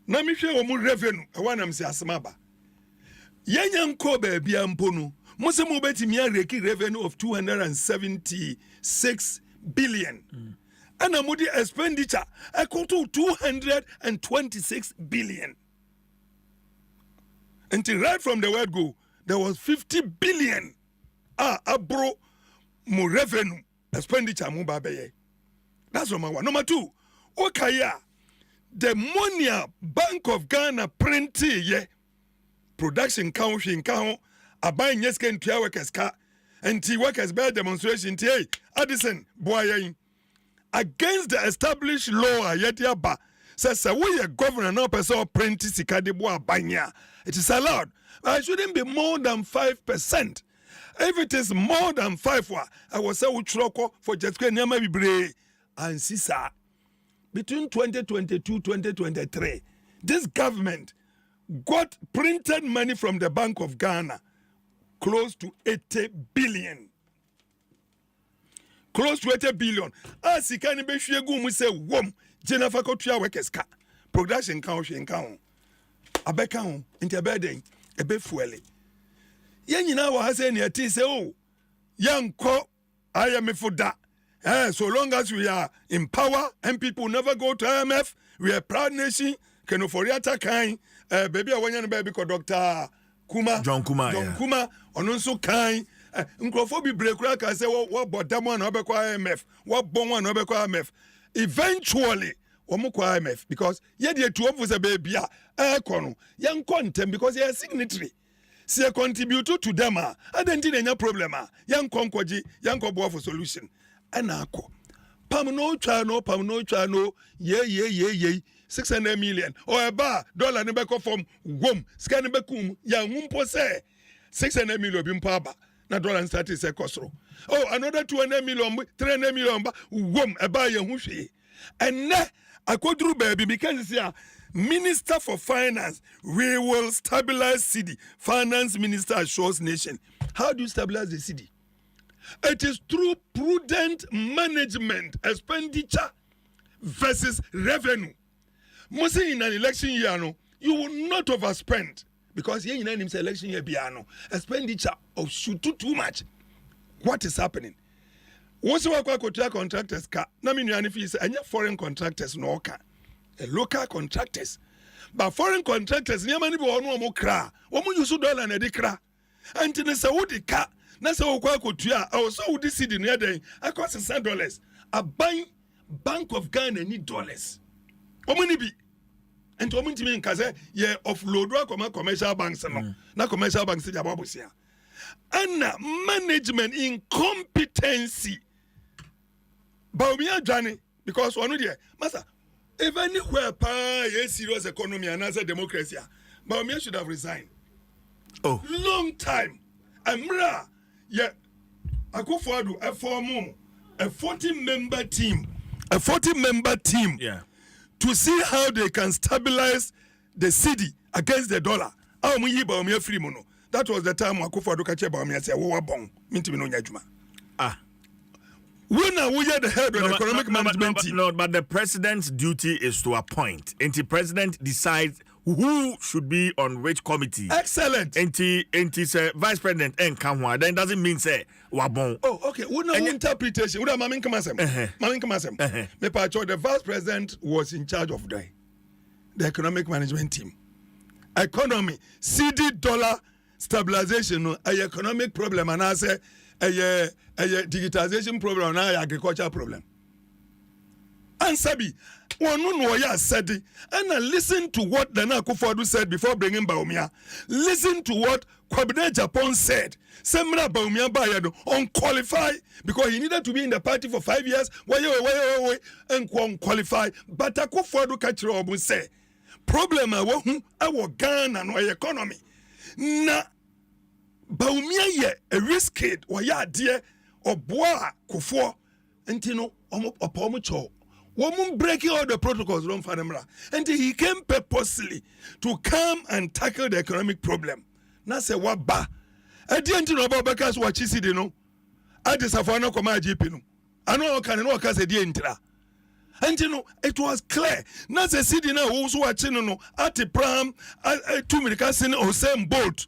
Na Michelle omu revenue. I want to say asmaba. Yanyanko baby amponu. Mose mo beti mi areki revenue of 276 billion. And amudi expenditure equal to 226 billion. Until right from the word go, there was 50 billion. Abro mo revenue expenditure mo babeye. That's number one. Number two, okaya the money Bank of Ghana printed production count in count abang yeske ntua workers ka anti workers by demonstration tie Addison boy against the established law yetiaba says we a governor no person print sika de boa banya. It is allowed, but it shouldn't be more than 5%. If it is more than 5, I will say uchroko for just nyama bibre and sisa. Between 2022-2023, this government got printed money from the Bank of Ghana close to 80 billion. close to 80 billion. As he can be shegu say wom Jennifer Kotua workers ka production count in count. Abeka ho into beden a be fuele. Yen nyina wa hase ne ati say oh yanko I am for that. So long as we are in power and people never go to IMF, we are a proud nation. Can Oforiata kind baby I want baby called Dr. John Kuma on so kind. Nkrofobi break crack I say what bottom one obeko IMF, what bon one obeko IMF. Eventually, omukwa IMF because ye the two of us a baby kono yan contem because they are signatory. See contribute to them I don't think any problem yan konkoji yan ko for solution. Anako pam no chano ye 600 million or a bar dollar ne beko from wom scan bekum ya mumpo say 600 million bimpaba na dollar start say kosro oh another 200 million 300 million ba wom e ba ye hu hwe and na akoduru baby because here Minister for Finance, we will stabilize city. Finance Minister assures nation. How do you stabilize the city? It is through prudent management, expenditure versus revenue. Mostly in an election year, no, you will not overspend because here in an election year, piano expenditure of shoot too much. What is happening? Once you work with contractors, na me nuani fees, and foreign contractors no ka, local contractors, but foreign contractors, near many people no more cra, woman use $1 na de cra, and in a Saudi car. Nasa okwa kotua also this city near there I cost $100 a buy Bank of Ghana need dollars omuni bi and to omuni me nkaze ye offload wa commercial banks no na commercial banks dey ababosia and management incompetency ba omi adwane because one there master if anywhere pa ye serious economy and as a democracy ba omi should have resigned long time amra yeah, I go forward a 40-member team. A 40-member team. Yeah. To see how they can stabilize the city against the dollar. That was the time I go forward to catch about me and say, "Wo wabong." Minti no nyajuma. When are we the head of the economic management team? No, but the president's duty is to appoint. And the president decides who should be on which committee. Excellent. And the vice president and Kamwa. Then doesn't mean say wabon. Oh, okay. What interpretation? What Mamin Kamasem? The vice president was in charge of the economic management team. Economy, CD dollar stabilization, a economic problem, and I say a digitization problem, and a agriculture problem. And Sabi, one no said it, and I listen to what Nana Akufo-Addo said before bringing Bawumia. Listen to what Kwabena Japan said. Semra Bawumia Bayado unqualified because he needed to be in the party for 5 years. Why and unqualified. But Akufo-Addo Kachiro say problem our Ghana no economy. Na Bawumia ye a risk kid or ya dear or boa Kufo Entino Opomucho. Woman breaking all the protocols wrong for them. And he came purposely to come and tackle the economic problem. Na say what ba? I didn't know about because what you see, you know. I just have no command GP. No, I know can no cause a intra. And you know, it was clear. Na say city now who's watching no at the pram 2 minutes in or same boat.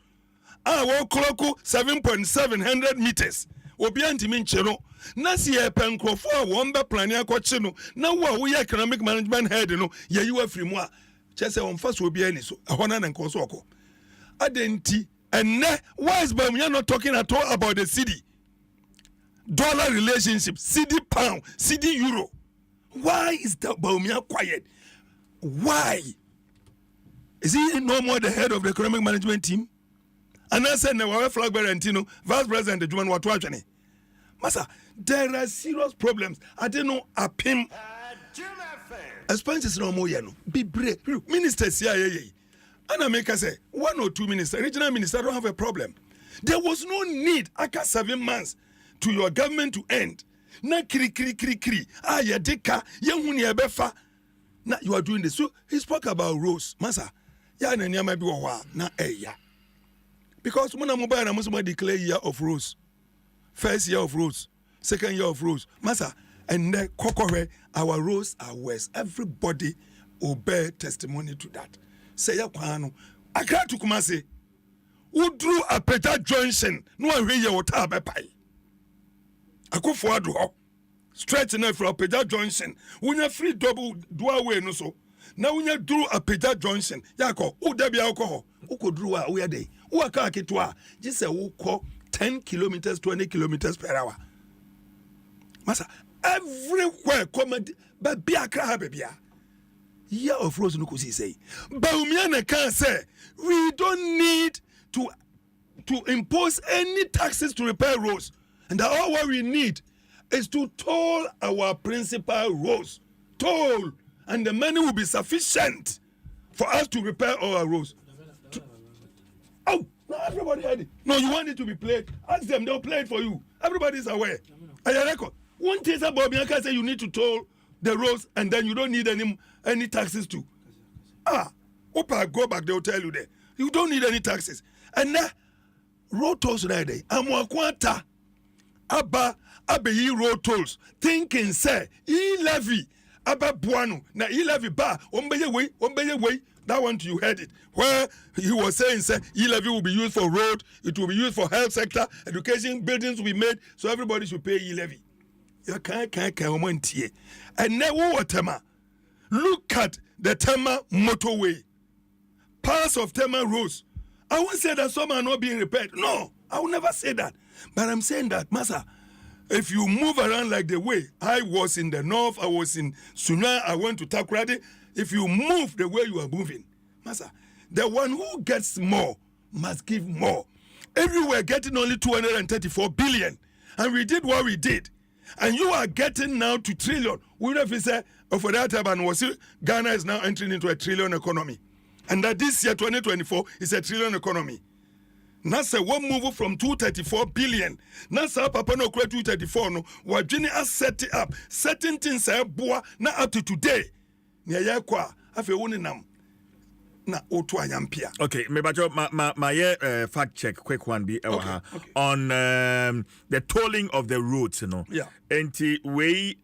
I walk clock 7.700 meters. Obi antimin chero. Na si e penkrofo a won be plan akwache no na wo we economic management head no ye you afri mu a chese won fa so obi ani so ehona na nkoso okọ adenti enne why is Bawumia not talking at all about the city dollar relationship, city pound, city euro? Why is the Bawumia quiet? Why is he no more the head of the economic management team? And I said, "No, flag bearer Antino, vice president, the Juman Watwachane." Masa, there are serious problems. I don't know a pim. Expenses no more, no. Be brave. Ministers, yeah. And I make us say 1 or 2 ministers, regional minister don't have a problem. There was no need after 7 months to your government to end. Na kri. Ah, ya deka, ya huni ya befa. Na you are doing this. So he spoke about roads. Masa, ya na nyama bi wa na ya. Because when I'm mobile, I'm declare year of roads. First year of roads. second year of roads. Masa, and then kokore, our roads are worse. Everybody will bear testimony to that. Say ya kwano. Akra to Kumasi. Who drew a Peter Johnson? No one hear what abepai. Ako forward ho. Stretch enough for a Peter Johnson. When you free double do away no so. Now when you drew a Peter Johnson, yako, who debi alcohol, who could draw a weird day, who a car kitwa, just a who call 10 kilometers, 20 kilometers per hour. Masa, everywhere comment, but be a car baby. Year of Rose Nukusi say, Baumiana can say, we don't need to impose any taxes to repair roads. And all what we need is to toll our principal roads. Toll. And the money will be sufficient for us to repair all our roads. Oh, no, everybody heard it. No, you want it to be played. Ask them, they'll play it for you. Everybody's aware. I record. One thing about Bianca say you need to toll the roads and then you don't need any taxes too. Opa, go back, they'll tell you there. You don't need any taxes. And now, road tolls right there. Amwakwanta, Abe road tolls. Thinking, say, levy. Abba Buano, na levy bar, ombeye way, that one you heard it. Where he was saying, say, levy will be used for road, it will be used for health sector, education, buildings will be made, so everybody should pay levy. You can't, and now what Tema? Look at the Tema motorway. Parts of Tema roads. I won't say that some are not being repaired. No, I will never say that. But I'm saying that, Masa, if you move around like the way I was in the north, I was in Sunya, I went to Takoradi. If you move the way you are moving, Masa, the one who gets more must give more. Everywhere getting only 234 billion, and we did what we did, and you are getting now to trillion. We have said for that time, was Ghana is now entering into a trillion economy, and that this year 2024 is a trillion economy. Nasa one move from 234 billion. Nasa papa no kura 234 no. Wajini has set it up. Certain things are boa na up to today. Nya ya kwa afi woni nam na otu ayampia. Okay, my fact check quick one be okay. On the tolling of the roads, you know. Yeah. Enti we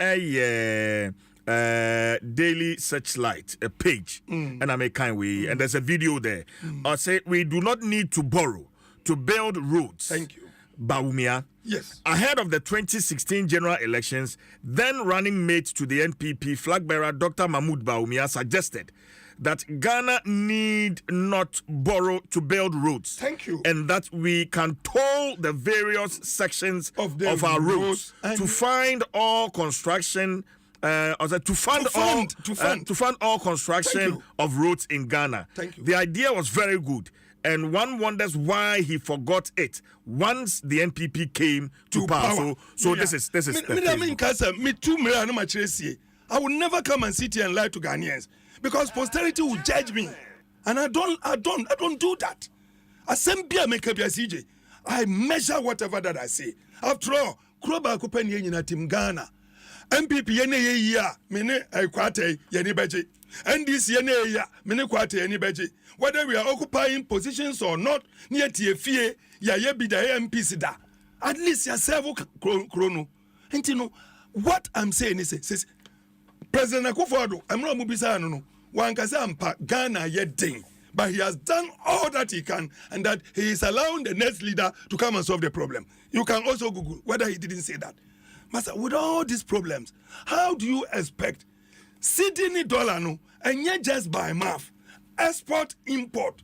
daily searchlight a page and I make kind way and there's a video there. I say we do not need to borrow to build roads. Thank you. Baumia. Yes. Ahead of the 2016 general elections, then running mate to the NPP flag bearer Dr. Mahmoud Baumia suggested that Ghana need not borrow to build roads. Thank you. And that we can toll the various sections of our roads to find all construction to fund all construction of roads in Ghana. Thank you. The idea was very good. And one wonders why he forgot it once the NPP came to power. So this is I will never come and sit here and lie to Ghanaians because posterity will judge me, and I don't do that. I measure whatever that I say. After all, Kroba Kupeni in Team Ghana, MPP yene ya mene kwate yene beji. NDC yene ya mene kwate yene beji. Whether we are occupying positions or not, near TFA, ya yebi da MPC da. At least ya several chrono. And you know, what I'm saying is, President Akufo-Addo, I'm not mubisa no. One kasa ampa Ghana yet ding. But he has done all that he can, and that he is allowing the next leader to come and solve the problem. You can also Google whether he didn't say that. Master, with all these problems, how do you expect Sydney dollar no, and yet just by mouth, export, import,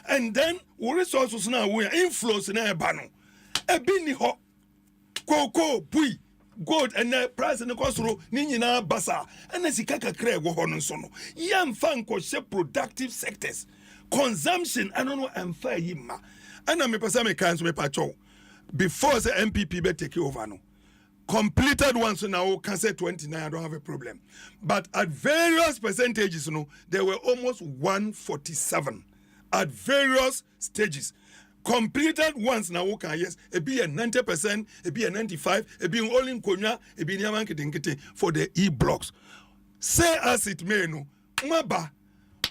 and then resources now we are inflows in a bano, a bini ho, cocoa, pui, gold, and the price in the costro, nina basa, and as he kaka craig wohon sono, yam fanko she productive sectors, consumption, I don't know, and fair yima, and I'm a pasame cans me pacho before the MPP be take over no. Completed ones now can say 29, I don't have a problem. But at various percentages, you know, there were almost 147 at various stages. Completed ones now can yes, it be a 90%, it be a 95, it be all in Konya, it be Niamankete for the E-blocks. Say as it may, no, Maba,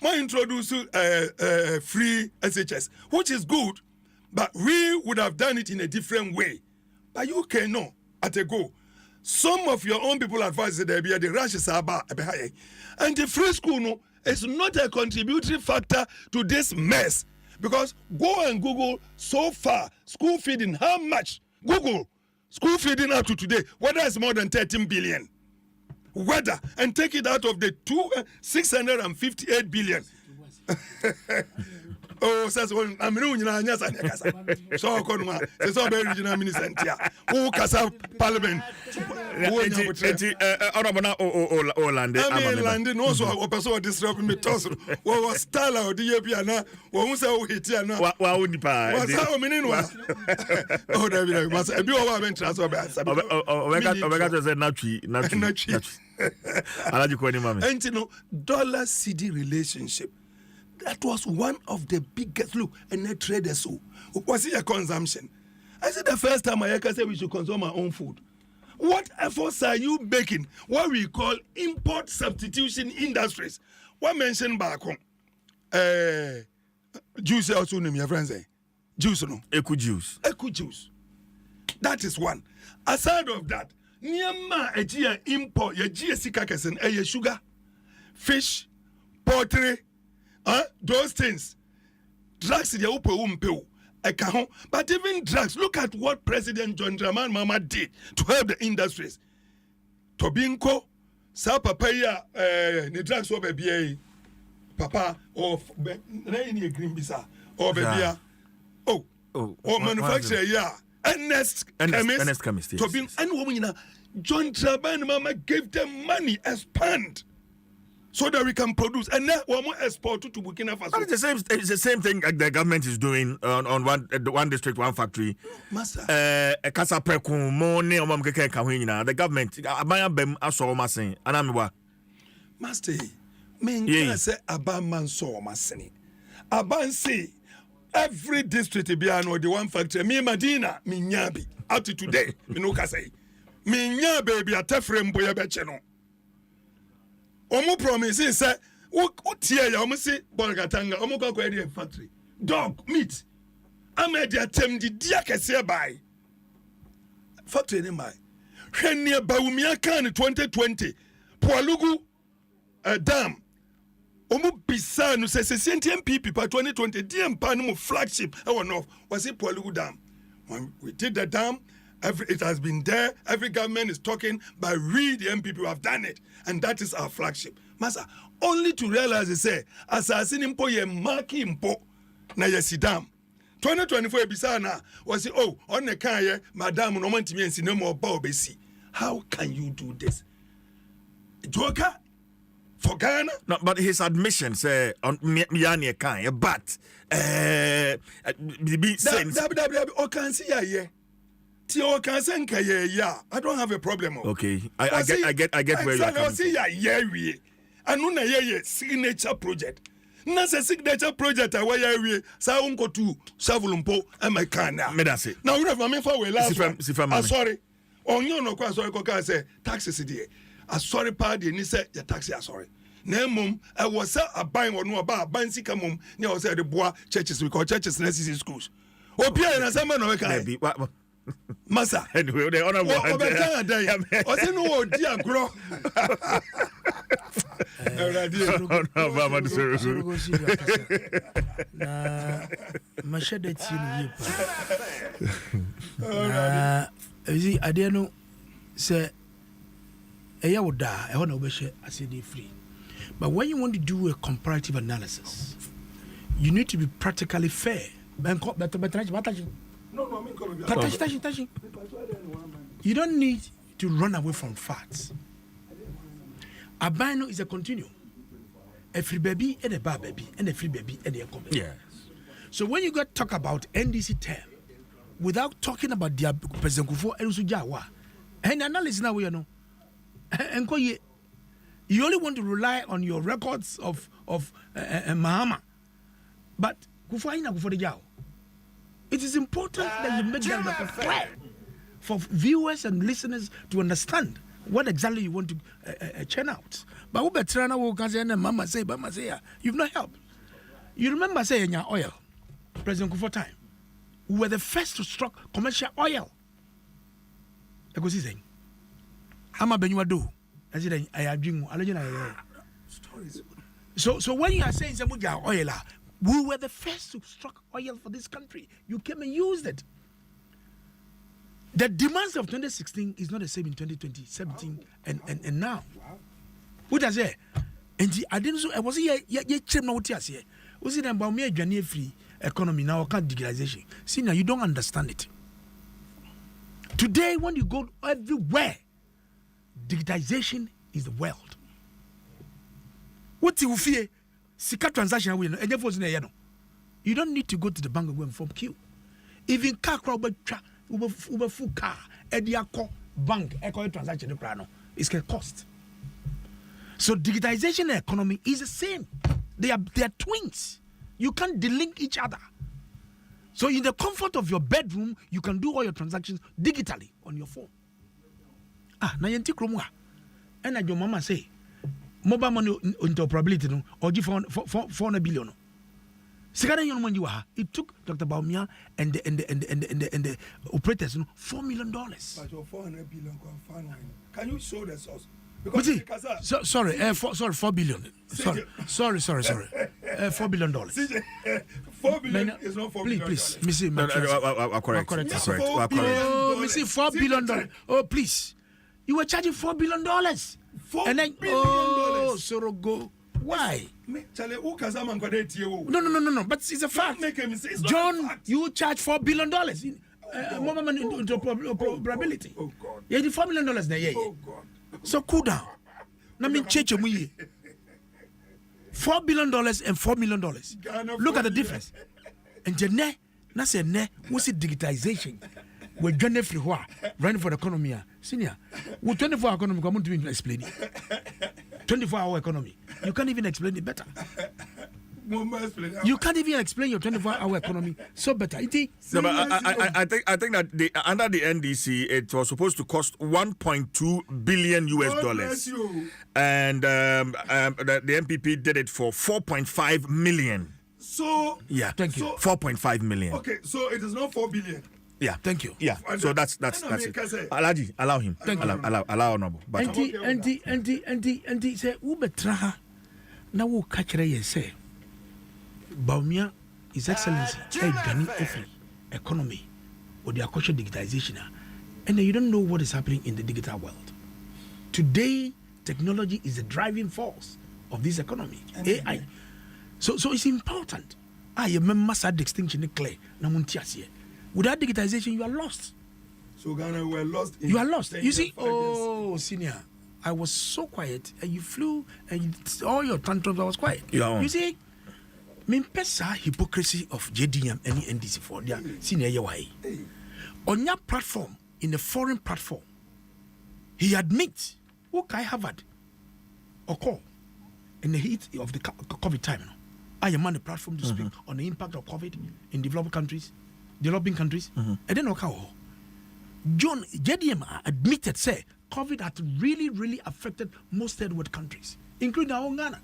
introduce free SHS, which is good, but we would have done it in a different way. But you can know. At a go, some of your own people advise there be the rush is about and the free school no is not a contributory factor to this mess because go and Google so far school feeding how much Google school feeding up to today whether it's more than 13 billion whether and take it out of the 658 billion. Oh, says when I'm doing so regional minister who casa parliament London also person disrupt me toss was style of the piano who say hit ya no was how many no oh David must be over when transfer Omega said natri and you know dollar CD relationship. That was one of the biggest look and net traders so was it a consumption? I said the first time I said we should consume our own food. What efforts are you making? What we call import substitution industries. What mentioned back home? Juice also name your friends. Juice no. Eco juice. That is one. Aside of that, Niama a import your GSC kakesen a sugar, fish, poultry. Those things, drugs in the but even drugs. Look at what President John Dramani Mahama did to help the industries. Tobinko, sa papaya, the drugs over BA, papa or green bisa or baby, or manufacturer, Ernest chemist. Tobin and woman, John Dramani Mahama gave them money, expand. So that we can produce and now one more export to Burkina Faso. It's the same thing the government is doing on one district, one factory. Master. Kasa preku money omam keke kahwina. The government abaya bem aso masen anamiwa. Master, me say abaman so maseni. Aban say every district be an the one factory. Me Madina, me nyabi. Up to today, me no say. Me nyabi be a tefrem boya becheno. Omo promise say what here ya omo say Bolgatanga omo kwa kwa factory dog meat amedi atem di dia kese buy factory ni mai hwenne bawumia kan 2020 Poalugu dam omo bisa no say MPP pa 2020 DM pa no flagship e won off was it Poalugu dam when we did the dam. It has been there. Every government is talking, but we, the MPP, have done it. And that is our flagship. Master, only to realize, they say, assassin impo ye maki impo na ye sidam. 2024 bisana was on the kaya, madam, no man to me and see no more besi. How can you do this? Joker? For Ghana? No, but his admission say on Miani Kaya, but o can see ya. I don't have a problem. Okay, I get where you're coming from. And no na signature project. Na se signature project a why sa unko to Savulumpo and my kana. Me that's it. Now we have my for we last. Sorry. On you no kwa sorry ko say taxes there. Sorry party ni say your taxi sorry. Na mum I was a buying or no about ban sika mum ni was say the boa churches we call churches necessary schools. Opia na sama no we can. Masa. Anyway, the honorable. I say no dear grow. Na mashede tini yipa. Ezi adeno say eya woda e ho na obehye asede free. But when you want to do a comparative analysis, you need to be practically fair. No, touching. You don't need to run away from facts. Abino is a continuum. A free baby and a bad baby and a free baby and a baby. Yes. So when you got talk about NDC term, without talking about the President Kufo and Sujawa, and analysis now you know, and you only want to rely on your records of Mahama, but Kufo ina Kufo de Jao. It is important that you make that record clear for viewers and listeners to understand what exactly you want to churn out. But who better now will say Mama say, you've not helped. You remember saying your oil, President Kufo time, we were the first to struck commercial oil. ama benywa do I said I adwin allergen Stories. so when you are saying Zamuja oil, we were the first to struck oil for this country. You came and used it. The demands of 2016 is not the same in 2020, 17, and now. Wow. What does it? And I didn't so I was here what you say. Was it about me a free economy now? Can't digitalization. See now you don't understand it. Today, when you go everywhere, digitization is the world. What you fear? Sika transaction we you don't need to go to the bank and go and form queue. Even car crowd Uber full car ediako bank echo transaction it's can cost. So digitization and economy is the same. They are twins. You can't delink each other. So in the comfort of your bedroom, you can do all your transactions digitally on your phone. Na yenti kromwa. And your mama say mobile money interoperability no or give 400 billion. It took Dr. Baumia and the operators $4 million. But your 400 billion can you show the source? Because sorry, 4 billion. Sorry. $4 billion. 4 billion is not 4 billion. Please, Missy, I'll correct. Oh, Missy, $4 billion. Oh, please. You were charging $4 billion. $4 billion. Oh, Sorogo. Why? No. But it's a fact. John, you charge $4 billion. Probability. Oh God. Yeah, the $4 million there. Oh God. So cool down. Now me check $4 billion and $4 million. Look at the difference. And Jene, na say ne, what's it digitization? We're journey free running for the economy. Senior, we 24-hour economy. Come on to explain it. 24-hour economy. You can't even explain it better. You can't even explain your 24-hour economy so better. No, but I think that under the NDC it was supposed to cost $1.2 billion US, and the MPP did it for 4.5 million. So yeah, thank you. 4.5 million. Okay, so it is not 4 billion. Yeah, thank you. Yeah, so that's it. Alaji, allow him. Thank you. Allow honorable. Anti say ubetra na wo kachire ye say Baumia His Excellency every economy or the culture digitization and then you don't know what is happening in the digital world. Today technology is the driving force of this economy. AI. So it's important. I remember that distinction clear. Without digitization, you are lost. So Ghana, we are lost. You are lost. You see, senior, I was so quiet, and you flew, and all your tantrums, I was quiet. Yeah. You see, Mpensa hypocrisy of JDM and NDC for their senior YA. On your platform, in a foreign platform, he admits, okay, Harvard, or call, in the heat of the COVID time, I am on the platform to speak on the impact of COVID in developing countries, and then okay, John JDM admitted, say, COVID had really affected most third world countries, including our own Ghana.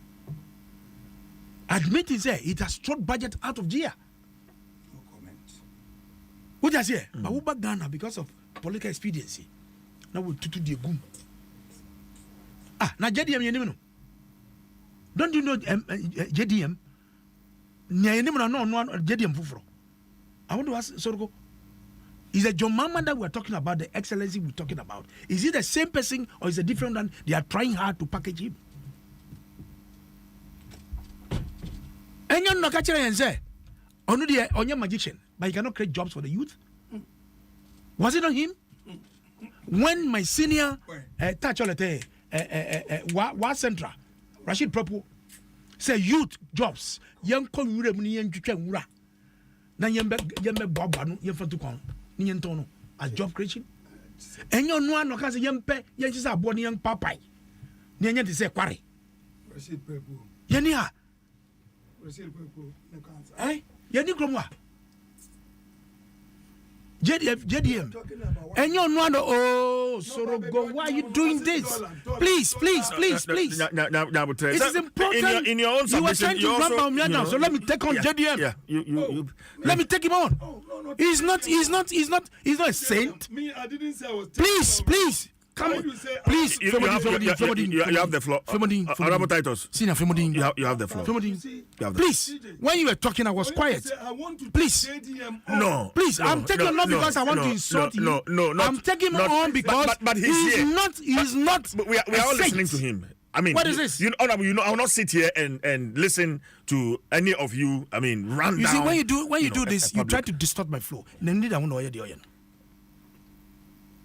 Admitting, say, it has struck budget out of gear. No comment. What does it say? But we back Ghana because of political expediency. Now we to the goom. Now JDM, you know. Don't you know JDM? No, JDM Fufro. I want to ask Sorgo. Is it John Mama that we're talking about, the excellency we're talking about? Is it the same person or is it different one? They are trying hard to package him. And you're not catching and say, on your magician, but you cannot create jobs for the youth. Was it on him? When my senior touch all the Central, Rashid Propo, say youth jobs, young community and Chuchura. Now yembe Bob, Nientono as job creation. And you know, no case young pay, yes, are born young papai. Nian say quarry. Yania. Eh? Yanikromwa. JDM. And you know, Sorogo, why are you doing this? Please. Now, it is important. In your own submission, you are trying to run by me now, so let me take on JDM. Yeah, you. Let me take him on. He's not a saint. Me, I didn't say I was. Please. come. Why you say- Please, You have the floor. Honorable Titus. Senior Femodin. You have the floor. Femodin. You have the Please, when you were talking, I was quiet. I want to Please. JDM No. Please, no, I'm taking him not because I want to insult you. No, not, I'm taking him on because but he's here. He's not. But we are all listening to him. I mean, what is this? Honorable, I will not sit here and listen to any of you. I mean, run You down. see, when you do this, you public. try to distort my flow. Need I want to hear the oil.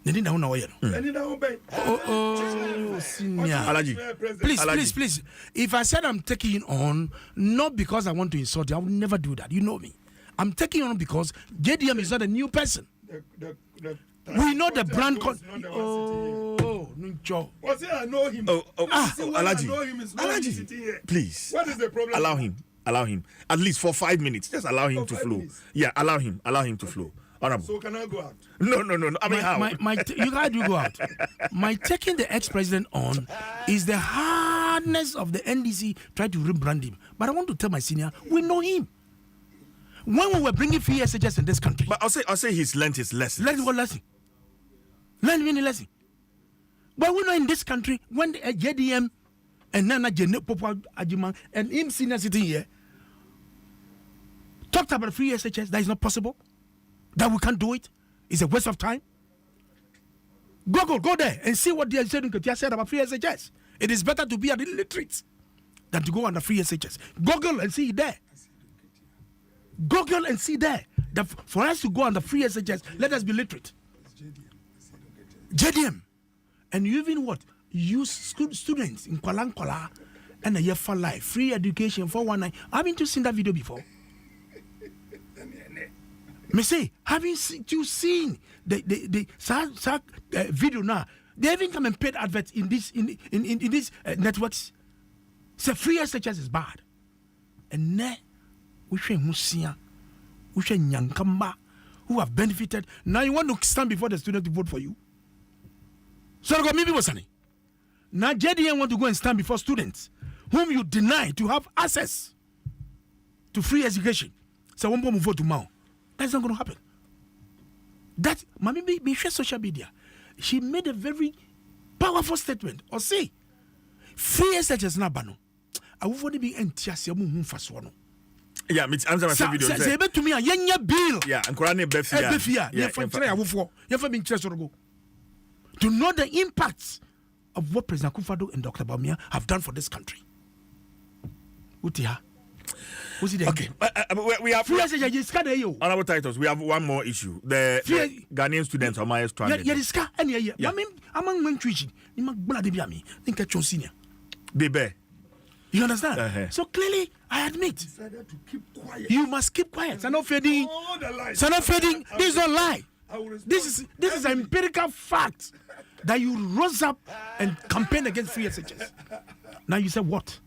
Need I want to hear. Oh, senior. Alaji. Please. If I said I'm taking it on, not because I want to insult you, I would never do that. You know me. I'm taking it on because JDM is not a new person. We know the brand. No. Was it I know him? Alaji. I know him is not sitting here. Please. What is the problem? Allow him. At least for 5 minutes. Just allow him to 5 flow. minutes? Yeah, allow him to flow. Honorable. So can I go out? No. I mean, how? You guys do go out. My taking the ex-president on is the hardness of the NDC trying to rebrand him. But I want to tell my senior, we know him. When we were bringing free SHS in this country. But I'll say he's learned his lesson. Learn what lesson? Learn any lesson? But we know in this country, when the JDM and Nana Jene Popo Ajiman and him senior sitting here talked about free SHS, that is not possible. That we can't do it. It's a waste of time. Go there and see what they said about free SHS. It is better to be an illiterate than to go under free SHS. Google and see it there. Google and see there that for us to go under free SHS, let us be literate. JDM. And you even what? Use students in Kwalankola and a year for life. Free education for 1 night. Haven't you seen that video before? Me say, haven't you seen the video now? They even come and paid adverts in these networks. Say free SHS is bad. And now we should Musia, we should Nyankamba, who have benefited. Now you want to stand before the student to vote for you. So maybe what's happening? Now JDM want to go and stand before students whom you deny to have access to free education. So one more vote tomorrow. That's not going to happen. That Mami be share social media. She made a very powerful statement. Or say, free SHS na bano. I will only be entiasi amu faswano. Yeah, I'm saying video. Say to me a yenya bill. Yeah, I'm calling it Befia. Yeah, to know the impacts of what President Akufo-Addo and Dr. Bawumia have done for this country. Utia. Okay, we have honorable titles. We have one more issue. The Ghanaian students are my stranded. Baby. You understand? So clearly, I admit, Decided to keep quiet. you must keep quiet. It's not fading. All the lies. It's not fading. This is not lie. I will respond. This is an empirical fact that you rose up and campaign against free SHS. Now you say what?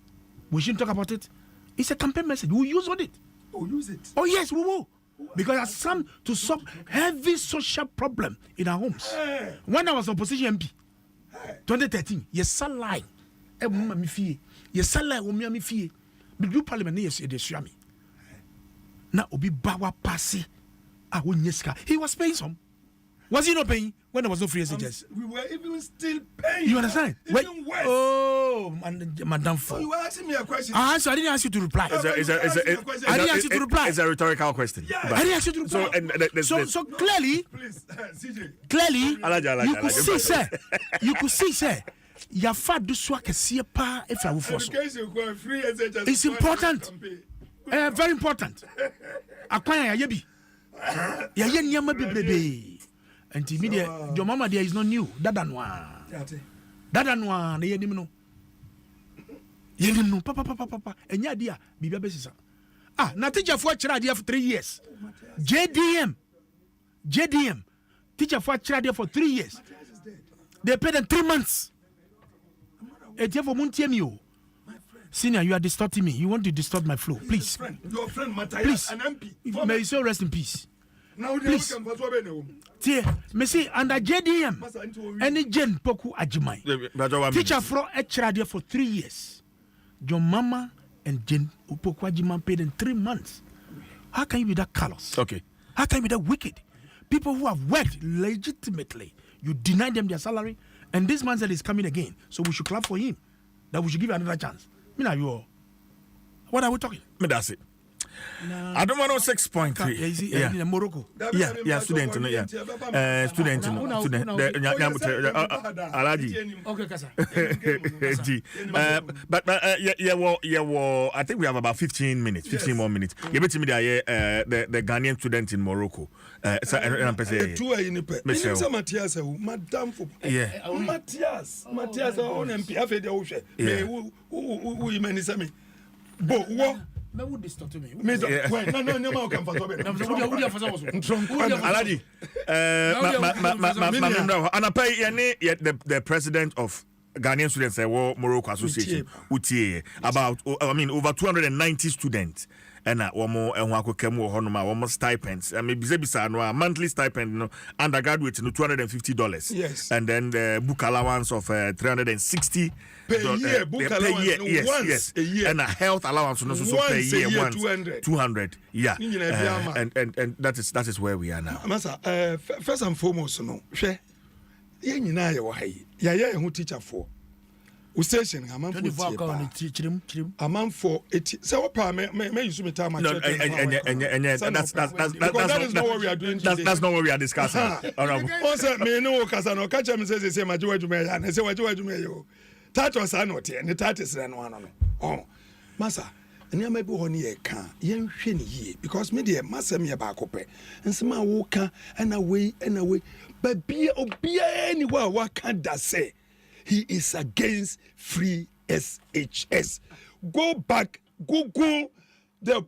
We shouldn't talk about it. It's a campaign message. We'll use it. Oh, use it. Oh yes, we will. Because it's some to solve heavy social problem in our homes. Hey. When I was opposition MP, 2013, yes, lie. Yes, lie. But you parliament yes, they show me. Now obi bawa pasi. He was paying some. Was he not paying when there was no free SHS? We were even still paying. You understand? Even worse. Oh, Madam. So you were asking me a question. So I didn't ask you to reply. I didn't ask you to reply. It's a rhetorical question. Yeah. I didn't ask you to reply. So clearly, Please, CJ. you could see, sir, your father do swag a see pa if I will force. Education free SHS. It's important. Very important. Acquire yabi. Yaya nyama bebe. And media, your mama there is not new. Dada noa. Na yedim no. Yedim no. Papa. Enya dia bibia besisa. Na teacher for chira dia for 3 years. JDM. Teacher for chira dia for 3 years. They paid them 3 months. For Muntiemio. Senior, you are distorting me. You want to distort my flow. Please. Your friend Matthias, Please. an MP. May you so rest in peace. Now Please. Me see under JDM. Any Jen Poku Ajimai. Teacher for a child for 3 years. Your mama and Jen Poku Ajimai paid in 3 months. How can you be that callous? Okay. How can you be that wicked? People who have worked legitimately, you deny them their salary And this man said he's coming again. So we should clap for him. That we should give another chance. Me now, you all. What are we talking? Me that's it. Adom 106.3. Yeah, in Morocco. Yeah, student, yeah. Student. Alaji. Okay, Kasa. But I think we have about 15 minutes, 15 more minutes. You bet me the Ghanaian student in Morocco. So I'm saying. Matthias, Madame for Matthias, on MP, I feel who you Bo, what? Me would distort me. No, come for Alaji, the president of Ghanaian Students Morocco Association, about over 290 students. And stipends. I mean, monthly stipend, undergraduate $250. Yes. And then the book allowance of $360 per year. Book allowance yes. A year. And a health allowance also per year. 200. Yeah. And that is where we are now. Masa, first and foremost, no. She, who teacher for. Station, a man for 80. So, what me use me time. That's not what we are doing. That's not what we are discussing. Also, me no Casano catch him says, say, my joy to me, and I say, what you may you. That was I not here, and the tatis ran one. Oh, Massa, and you may be on ye can, young shinny ye, because me dear Massa me about cope, and some walker and away, but be anywhere, what can that say? He is against free SHS. Go back, Google the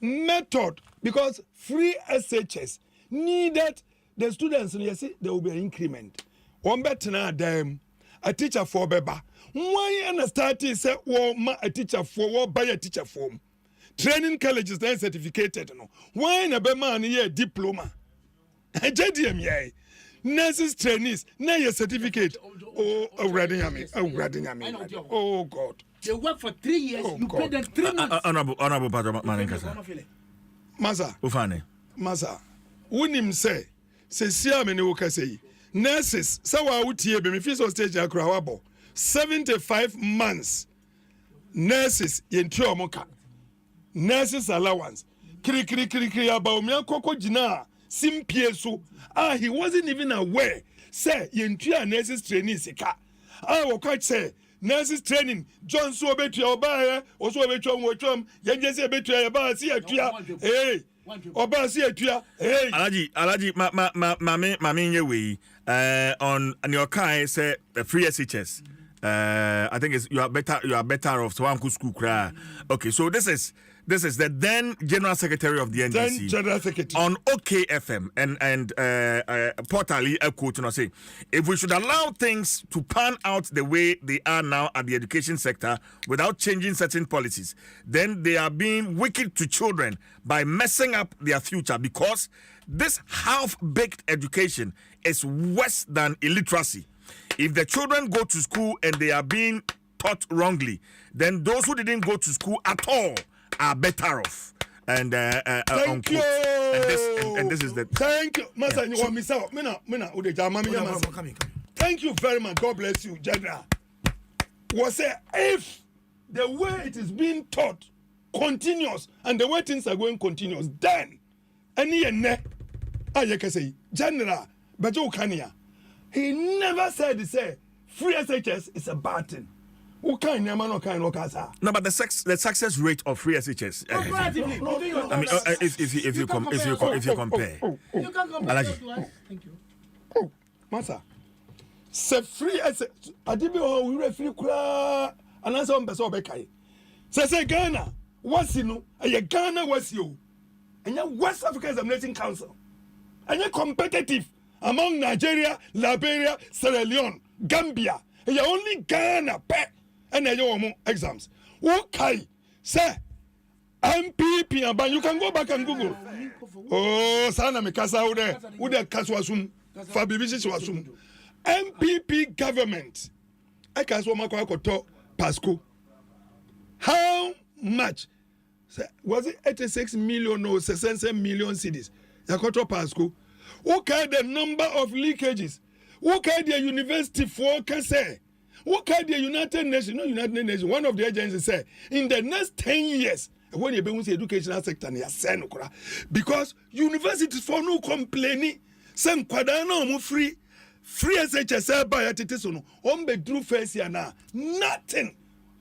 method, because free SHS needed the students, and you see, there will be an increment. One better now, them a teacher for Beba. Why understand is a teacher for what buy a teacher form? Training colleges then certificated. No. Why in a Bema and diploma? JDM, yeah. Nurses, trainees, now your certificate. Oh, God. They work for 3 years. You pay them 3 months. Honorable Patrick Manenkasa. Masa. Ufane. Masa. Unim say siya me ne woka say. Nurses, sawa utie be me fi so stage akra wabo. 75 months. Nurses yentu omoka. Nurses allowance. Kiri about me koko jina. Simpieso. He wasn't even aware. Say, yentua nurses training sika. Quite say, nurses training. John so betu ya oba also betu mwotrom. Yenje se betu ya oba si etua. Hey. Oba si etua. Hey. Alaji, mami nyewe. On your car say free SHS. I think you are better off. So I'm school cry. Okay, so this is the then General Secretary of the NDC then General Secretary on OKFM and Portally a quote, say, if we should allow things to pan out the way they are now at the education sector without changing certain policies, then they are being wicked to children by messing up their future, because this half-baked education is worse than illiteracy. If the children go to school and they are being taught wrongly, then those who didn't go to school at all are better off. And thank you. And this is the thank you, Master. You want me so? Thank you very much. God bless you, General. Was say if the way it is being taught continues and the way things are going continuous, then any I can say General Bajo Kania. He never said free SHS is a bad thing. No, but the success rate of free SHS. I mean, if you compare, You can compare to us. Thank you. Oh, Master. Say free SHS. Adibi we free kura. Anasa ombeso obekai. Say Ghana. What's you? Ghana what's you? And West Africa Examination Council. And you're competitive among Nigeria, Liberia, Sierra Leone, Gambia. And you're only Ghana pet. And your exams. Okay, say MPP, but you can go back and Google. Oh, Sana Mikasa would have Kaswasum, Fabibisis Wasum. MPP government. I can so much Pasco. How much was it 86 million or 67 million cities? yakoto pasco okay the number of leakages okay the university for can say okay the United Nations one of the agencies say in the next 10 years when you be say educational sector na say no kora because universities for no complaining say nkwada na omo free SHS by atete so no on be through first year now nothing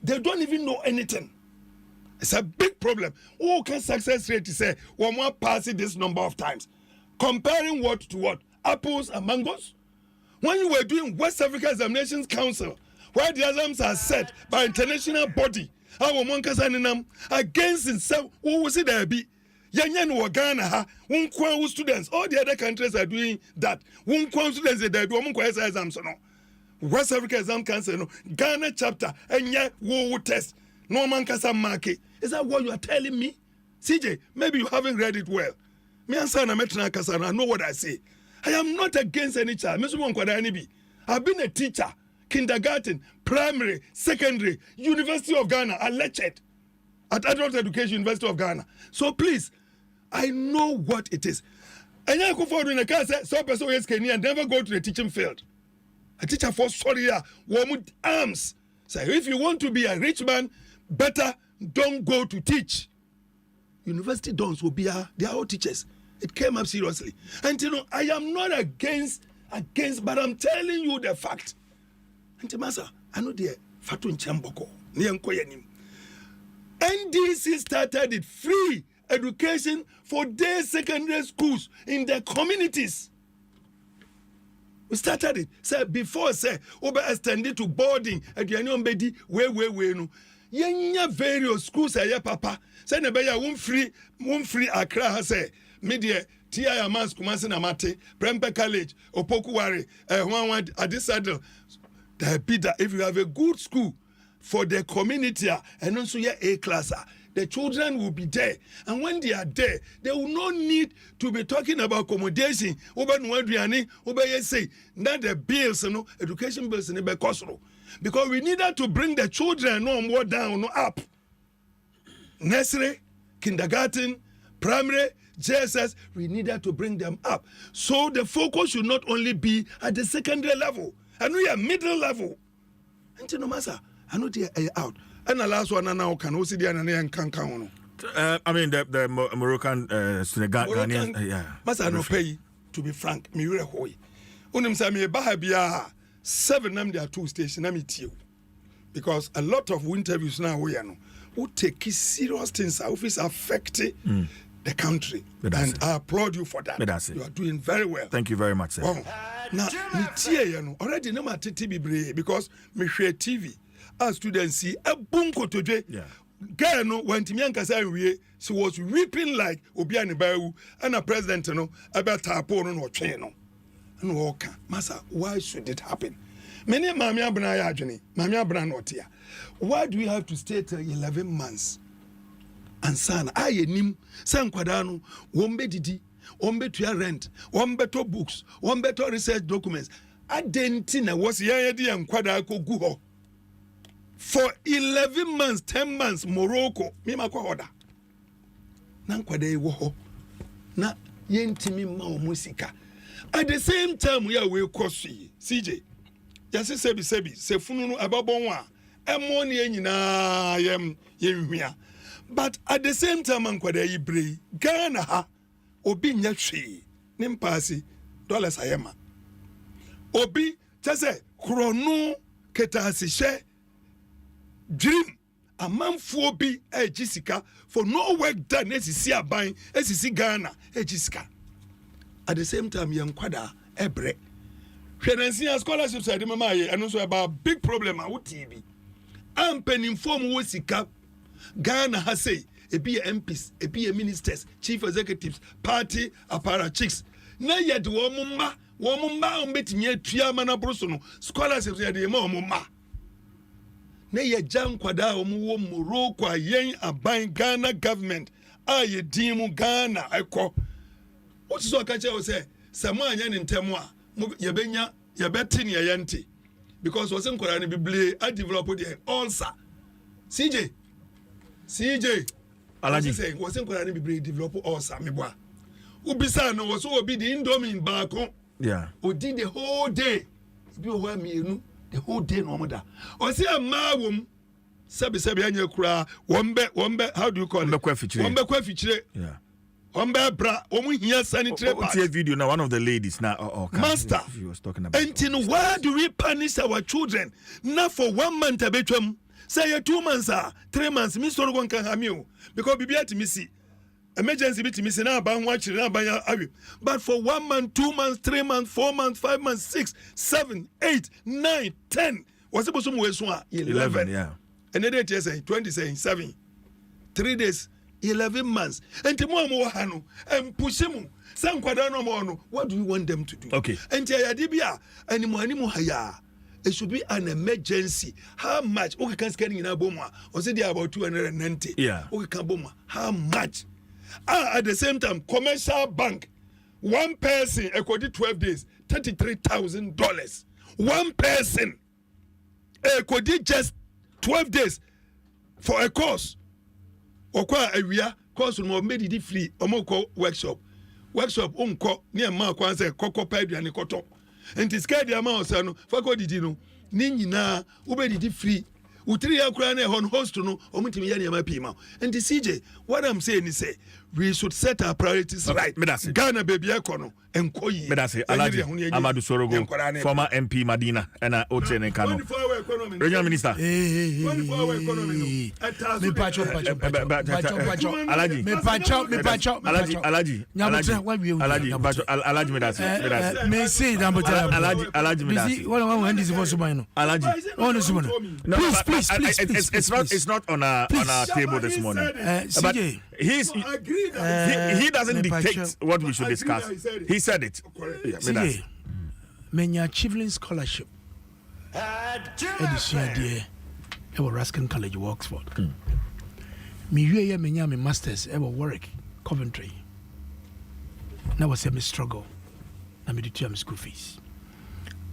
they don't even know anything. It's a big problem. Who can success rate to say one more pass it this number of times? Comparing what to what? Apples and mangoes? When you were doing West Africa Examinations Council, where the exams are set by international body, our monkasaninam against itself, who was it there be? Yanyan Wagana ha, Wunkwa students, all the other countries are doing that. Wunkwa students they do Wunkwa exams no. West Africa Exam Council no Ghana chapter and yet wo test. No man can market. Is that what you are telling me? CJ, maybe you haven't read it well. Me and Sana Metrana Kasana, I know what I say. I am not against any child. I've been a teacher, kindergarten, primary, secondary, University of Ghana, I lectured at Adult Education University of Ghana. So please, I know what it is. And I go forward in a car, so person is Kenya, never go to the teaching field. A teacher for sorry, with arms. So if you want to be a rich man, better don't go to teach. University dons will be they are all teachers. It came up seriously. And you know, I am not against, but I'm telling you the fact. And Masa, I know the Fatun Chamboko, NDC started it free education for day secondary schools in their communities. We started it. Say before say over extended to boarding at the Union Bedi way no. Yenya various schools say papa. Say nebeya won free Accra say media TIA Mas Kumasi na Mate Prempe College Opokuwari Hwanwa Adisadel. That be that if you have a good school for the community and also your A class, the children will be there. And when they are there, they will not need to be talking about accommodation. Over say not the bills, education bills in the cost. Because we needed to bring the children no more down, no up. Nursery, kindergarten, primary, JSS, we needed to bring them up. So the focus should not only be at the secondary level, and we are middle level. And you know, Masa, I know they are out. And the last one now can also see the Kankan. I mean the Moroccan Ghanaian, yeah. Masa no pay, to be frank, me really hoy. Unim sa me bahabia 7 nam there 2 station na me tio. Because a lot of interviews now we know who take serious things office affect the country. And I applaud you for that. You are doing very well. Thank you very much, sir. Wow. Now me tie already no ma tete bibre because me share TV. As students see a bunko today. Yeah. Girl no when Timiankasa we she was weeping like Obi Anibawu and a president no about tapo no twe no. And walk. Masa, why should it happen? Many mami abna ya adwene. Mami abna no tia. Why do we have to stay till 11 months? And sana ayenim san kwada no wombe didi, wombe tuya rent, wombe to books, wombe to research documents. Adenti na was yedi and kwada ko gu ho. For 11 months, 10 months, Morocco, me ma kwa order. Na kwada e wo ho. Na yentimi ma o musika. At the same time, we are way crossy. CJ, just sebi se fununu ababonwa. Emoni nyina yemhia. But at the same time, ankwada ibre Ghana ha obi nya hwe nimpasi dollars ayema. Obi tese krono ketasi she dream amanfo bi ejisika for no work done esisi aban esisi Ghana ejisika. At the same time, young kwada ebre. Financial scholarship said mama and also about big problem with TV. I'm penning form wosika. Ghana has say a be MPs, a be ministers, chief executives, party apparatchiks. Na yet womumba umbeti nye triamana brosono scholarships ya de mumba. Na ye jam kwada omu Morocco yen aban Ghana government. Aye dimu Ghana eko. What is what I say? Someone in Temwa, Yabenya, Yabetin Yayante. Because was in Koran Bible, I developed the ulcer. CJ, Alaji saying, was in Koran Bible develop ulcer, Mibwa. Ubisa no was obi the indomie baako. Yeah. O did the whole day. Bi o wa mienu the whole day no moda. O say ama wom sabi anya kura wombe how do you call it? Wombe kwa fichire. Yeah. Wombe bra omu hia sanitary pads. What's your video now? One of the ladies now. Master. She was talking about. And why do we punish our children? Not for 1 month abetwam. Say 2 months 3 months. Me sorry one can have you because bibi ati me see. Emergency bit me say na ban watch na ban awi. But for 1 month, 2 months, 3 months, 4 months, 5 months, 6, 7, 8, 9, 10. Was supposed to move 11. Yeah. And then they say 20 saying 7. 3 days, 11 months. And tomorrow mo hanu and push him. Some quadrano mo. What do you want them to do? Okay. And ya dibia animo haya. It should be an emergency. How much? Okay, can scanning in Aboma. Or say they are about 290. Yeah. Okay, can Boma. How much? At the same time, commercial bank, one person according 12 days, $33,000. One person according just 12 days for a course. Or kwa area course no made it free. Omoko workshop unko near ma kwanse koko pipe and koto. And it's scared the amount of fako did you know? Nina ubedi free. Utri akrane on host no omutimi ya ma pima. And the CJ, what I'm saying is say we should set our priorities right. Ghana baby ekono enkoyi. Medase Alaji Amadou Sorogo, former MP Madina and Oten Kano. Regional Minister. Me pacho. Alaji Medase. Me say Alaji Medase. When this was mine. Please. It's not on our table this morning. But he doesn't dictate what we should discuss. He said it. CJ, menya Chivlin scholarship. Edition dear. Ever Ruskin College, Oxford. Me ye menya me masters ever Warwick, Coventry. Now was a struggle. I made it to school fees.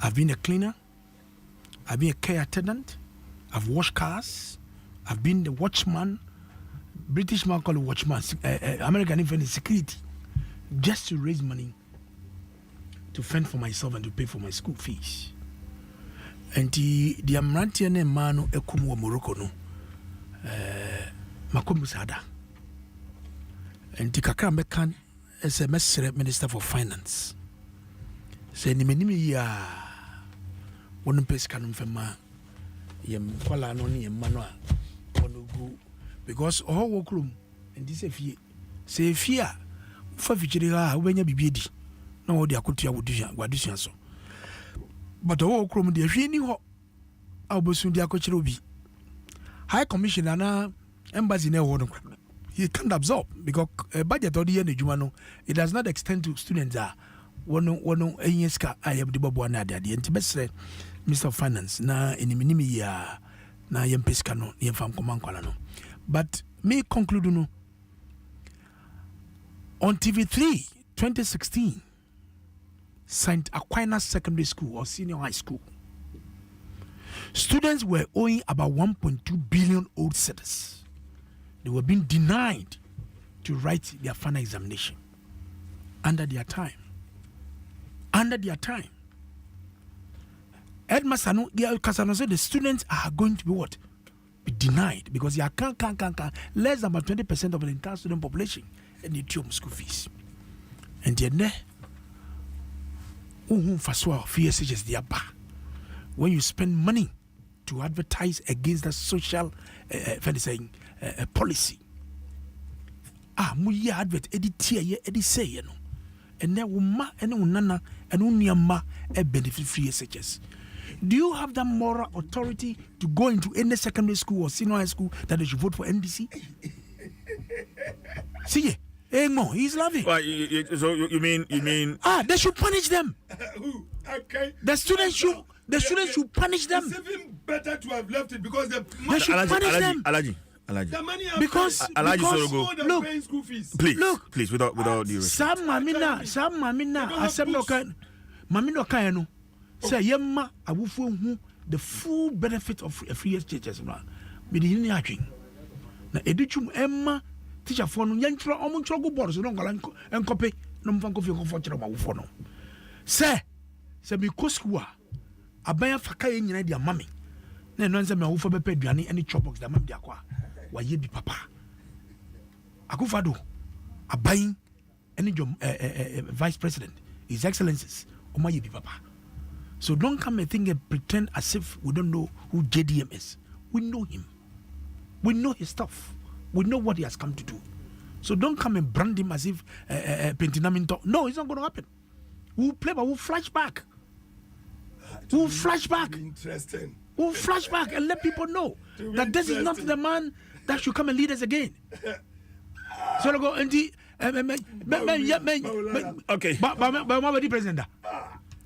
I've been a cleaner. I've been a care attendant. I've washed cars. I've been the watchman. British man call it watchman. American infant security. Just to raise money to fend for myself and to pay for my school fees. And the Amrantian man ekumu Morocco no. Makomu Sada. And the Kakrambe Khan is a Minister for Finance. Say ni menimi ya wonu pes kanum fema yem kwala no ni emmanuel onugu because all work room and this say fear fa fichire ha ubenya bibiedi na wo de akotua wadusua so but all work room de hwe ni ho abosun de akochire obi high commissioner na embassy na wo no he can't absorb because budget or the ejuma no it does not extend to students wono enyeska ayem de bobo na ade enti besre Minister of Finance na enimini ya na yempeska no yemfam komankwala no but me conclude no on TV3 2016 St. Aquinas Secondary School or Senior High School students were owing about 1.2 billion old cedis. They were being denied to write their final examination under their time. Headmaster no Kasano said the students are going to be what? Be denied because they are less than about 20% of the entire student population and the school fees. And then when you spend money to advertise against the social policy. Muya advert edit say you know. And then uma and unana and unyama a benefit free SHS. Do you have that moral authority to go into any secondary school or senior high school that they should vote for NDC? See, no, he's laughing. Well, so you mean? They should punish them. Who? Okay. The students should punish them. It's even better to have left it because they should punish them. Alaji. Because Sorogo, look, paying school fees. Please, without due respect. Sam mamina, asem no kan no. Say yemma awufo hu the full benefit of a free churches na. Be the ni atwen. Na educhum emma teacher for no yentro omo ntro go board so no ngala enkope no mfa kofi ko fo kire ma wo fo no se me ko school aban afaka ye nyina dia mame na no nse me wo fo be pa aduane any chop box da mam dia kwa wa ye bi papa akufado aban any vice president his excellencies oma ye bi papa. So don't come and think and pretend as if we don't know who JDM is. We know him. We know his stuff. We know what he has come to do. So don't come and brand him as if Pentinaminto. No, it's not going to happen. We'll play, but we'll flash back. We'll flash back. Interesting. We'll flash back and let people know that this is not the man that should come and lead us again. So go and okay. But what the president?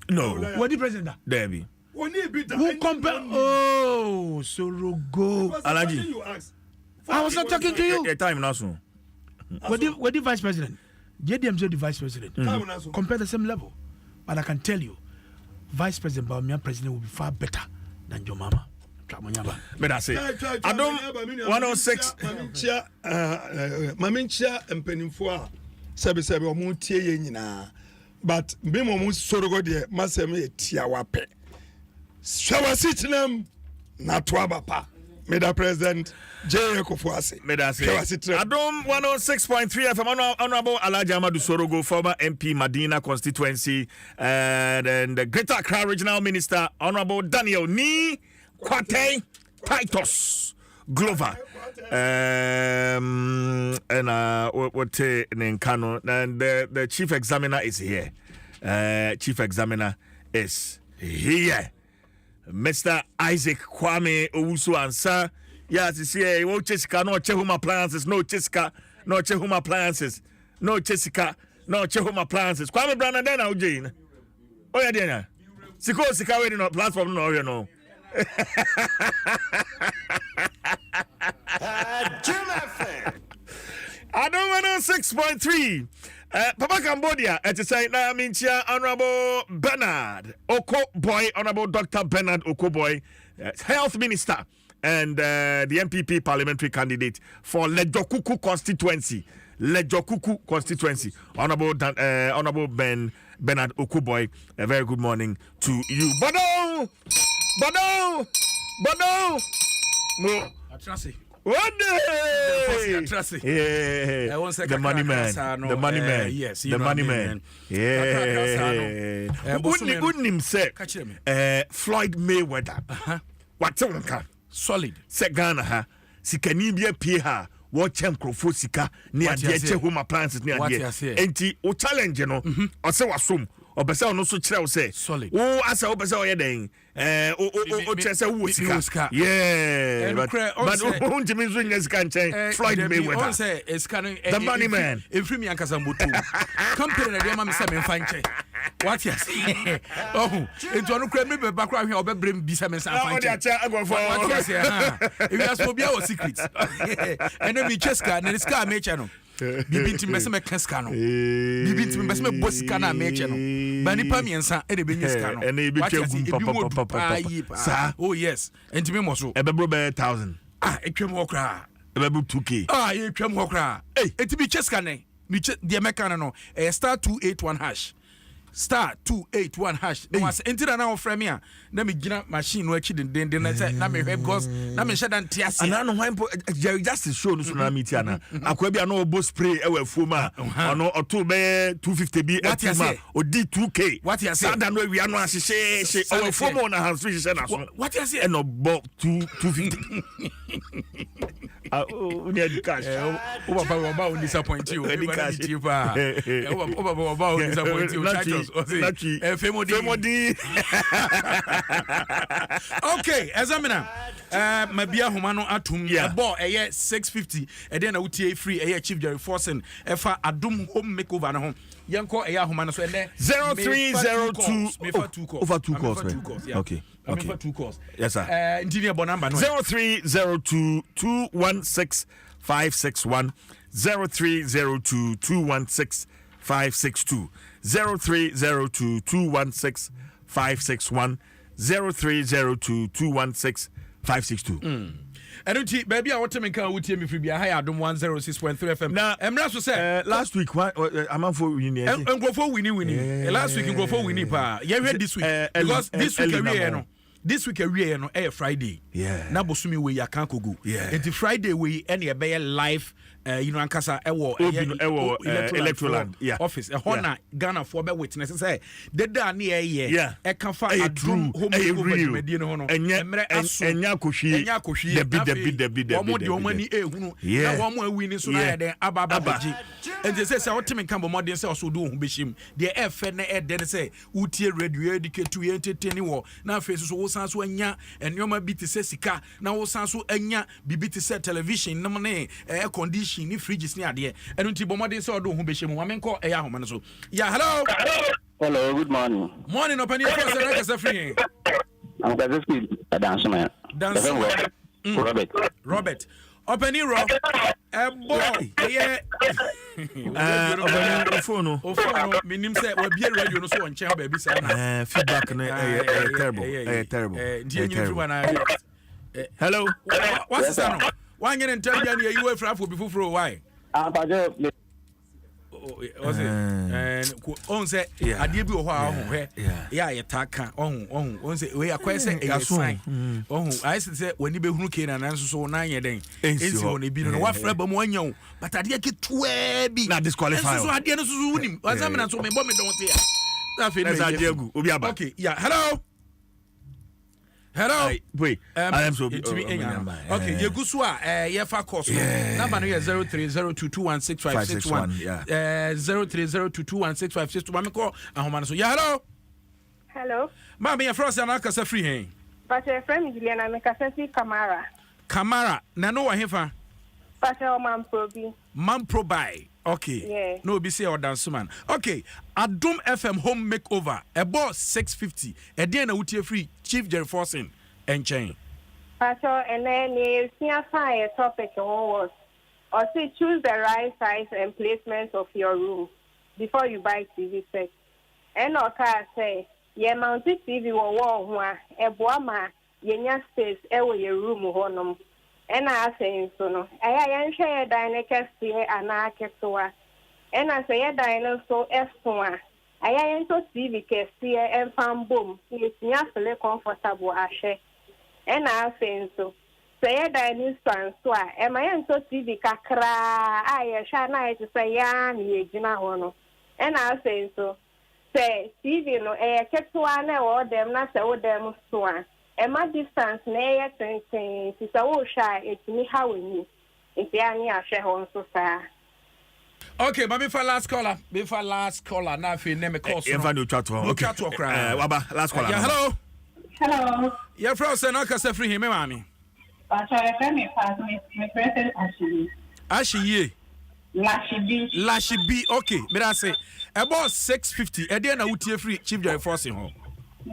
No. What the president? Debbie. Who compare? Oh, Sorogo. Alaji. I was not talking to you. Your time now soon. What the vice president? JDM is the vice president. Compare the same level. But I can tell you, vice president, Bawumia president will be far better than your mama. But I say, Adom 106. Mamincha Mpensenpensenmu sabe omutie ye nyina. But bimo mu sorogo de maseme tia wape. Shawa sitinam na toaba pa. Meda President J. Kofuase. Meda say. Adom 106.3 FM. Honorable Alhaji Amadou Sorogo, former MP Madina constituency, and the Greater Accra Regional Minister, Honorable Daniel Ni Kwate Titus Glover. And what Nkano, and the chief examiner is here. Chief examiner is here. Mr. Isaac Kwame Owusu Ansa. Yes, you see, no Cheska, no Chehum appliances, no Cheska, no Chehum appliances, no Cheska, no Chehum appliances. Kwame Brandon, then I'll Jane. Oh, yeah, Dana. Siko Sika waiting on platform, no, you know. Adom 106.3. Papa Cambodia, at the same time, Honorable Bernard Oko Boy, Honorable Dr. Bernard Oko Boy, Health Minister, and the MPP parliamentary candidate for Lejokuku constituency. Lejokuku constituency. Honorable Bernard Oko Boy, a very good morning to you. Bodo! No. One day! Yeah. The money man. The money man. Yes, the money man. Yeah. Good name, sir. Floyd Mayweather. What's on? Solid. Se Ghana ha. Sikanibia Pia. Watch him Crofosika near the home appliances near the anti o challenge, you know, or so assume. Or Bessa no so chill say solid. Oh, as I was all day. Chesa Wusika. Yeah, but won't you mean can change Floyd Mayweather? Say it's kind of the money man. If me and Kasambutu company, the mammy Sam and Fanche. What yes? Oh, it's one who me background here, bring Bissamen and Fanche. If you ask for your secrets, and then we Cheska and the scar make channel. Bibinti mbeseme keskano. Bibinti mbeseme bosikana mecheno. Bani pamiensa e de benyeskano. Ene ibi twegum papa. Sa. Oh yes. Entimi moso. Ebebro be 1000. Ah, etwem okra. Ebebu 2k. Ah, etwem okra. Eh, etibi cheskane. Mi de mekana no. Star 281 hash. Star 281 hash. No was entira na ofrɛ me a na me gina machine no achi den na say na me hwɛ because na me hyɛ dan tiase. Ana no hwan just show no so na me tia na. Akwa bia na obo spray e wa fuom a ono oto be 250 bi atima odi 2k. What you say? Sada no awia no ahyehye o wa fuom na hands hyehyɛ na so. What you say? E no bo 250. Oh, we need cash. O baba will disappoint you. Any cash. O baba will disappoint you. Femodi. Okay, examiner. Mabia Humano Atum, a ball, a year 650, and then a UTA free, a year Chief Jerry Forsen, Efa Adom home makeover home. Yanko, a Yahumano, 0302 over 2 calls. Okay. For 2 calls. Yes, sir. Engineer Bonamba 0302 216 561 0302 216 562 0302 216 561 0302 216 562. nti baby a wotem kan wotie me free bia ha Adom 106.3 FM na emra so say last week amanfo wini nkrofo wini last week nkrofo wini pa ye hwe this week because this week awie no Friday na bosumi we yakan kogu nti Friday we any be live ankasa ewo electoral office hona Ghana for be witness say the da na e ka fa Adom home medie no no emre aso enya kohwie debi omo de omo ni ehunu na omo awi ni so na ye den ababa baji nti say otime kan bo modern say oso do hu behim de efe na e den say utie radio educate to entertain wo na face so wo san so anya enoma bi te say sika na wo san so anya bibi te say television na ne air condition ni fridges ni ade enu nti bo modern say odo hu behim wa menko e ya homa no so yeah hello good morning opani for say na say free I'm going to speak Adom Nsem. Robert opani ro boy opani phone minim say we be radio no so on chen ba bi say na feedback na terrible hello what's that no one year interview na you afra for before why was it and on say ade bi wo ho a ho hwe ya yetaka on say we akwa say e sign I say wani be hunu ke na nan so na anye den ensi ho ne bi no wa fra ba mo anya wo but ade ke toa bi na disqualify so ade no so wunim wasa me na so me bo me don te ya na fe me ade agu obi aba okay yeah hello wait I am so okay yegusu a ye fa course number no 0302216561 0302216562 mama ko ahoma no so yeah hello mama ya frost na kasa free hen but your friend Juliana me kasa fi Kamara na no wa hefa but your man probi okay no be say Odam man okay Adom FM home makeover about 650 e dey na wutie free Chief Jerry Forcing and chain Pastor and then you see a fire topic was or say choose the right size and placement of your room before you buy TV set and okay say ye mounted TV wall ho e boa ma yenya space e wo your room honom and I say so no I share dynamic here and I kesoa and I say dinosaur f1 I ento TV here and fan boom it's nyafele comfortable ashe and I say so say dinosaur so am I ento TV kakra I sha na it say ya ni ejina ho no and I say so say TV no kesoa na wo dem na say wo dem so Emma distance na ye tenten sisa wo sha etimi ha woni enti ani ahwe ho so sa okay but before last caller na fe name call so no chat waba last caller yeah hello yeah from Sena kasa free him mami but I me pass me present Ashiye Lashibi okay me da say about 650 e dey na wutie free Chief Jerry Forcing ho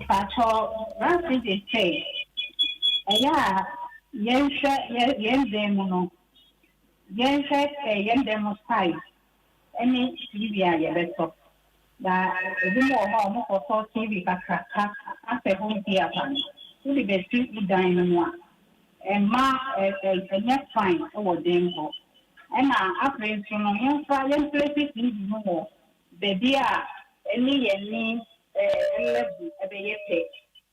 Pacho, Rancy de Che. Yen demono. Yen demo side. Any TV better. That the more for TV after home theater. To the best you dine and ma a net fine over them. And after you know, places in the more. The dear any level ebeyete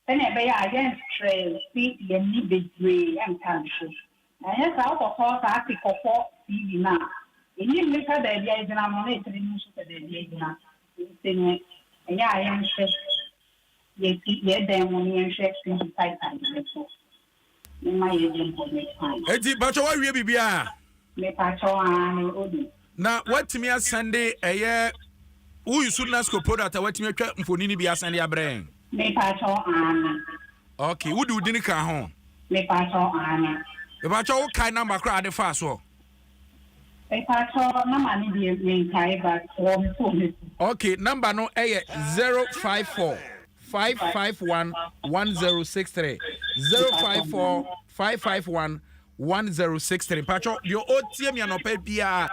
ene ebeya against trail see the need be and country and yes out of all that for TV na any later the idea is na money to the news to the idea thing enya ayan share ye dem money and share thing side so in my agent for next time eti bacho wa wie bibia me pacho an odi na what me Sunday who you should not go product what me twa mfonini bi asande abrɛn me pacho an okay who do dini ka ho me pacho an me pacho wo kai number kra de fa so me pacho na mani bi me kai ba from phone okay number no 054 551 1063 054 551 1063 pacho your otie me anopa bia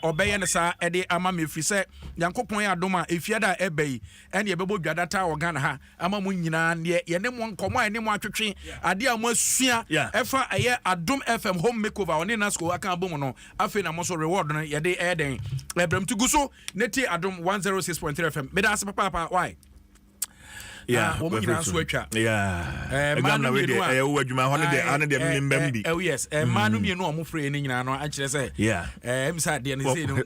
obey ne sa e de ama me firi se Yankopon ya adom a efia da ebe yi ene ye bebo dwadata organ ha ama mu nyina ne ye ne mo nkomo a ne mo atwetwe ade a mo asua efa eye Adom FM home makeover oni na school aka abom no afi na mo so reward no ye de eden ebram tuguso neti Adom 106.3 FM me da ase papa why wo mo nyina so atwa manu we de adwuma ho ne de mbem bi yes manu mienu o mo free ne nyina no a kire say emisa de ne say no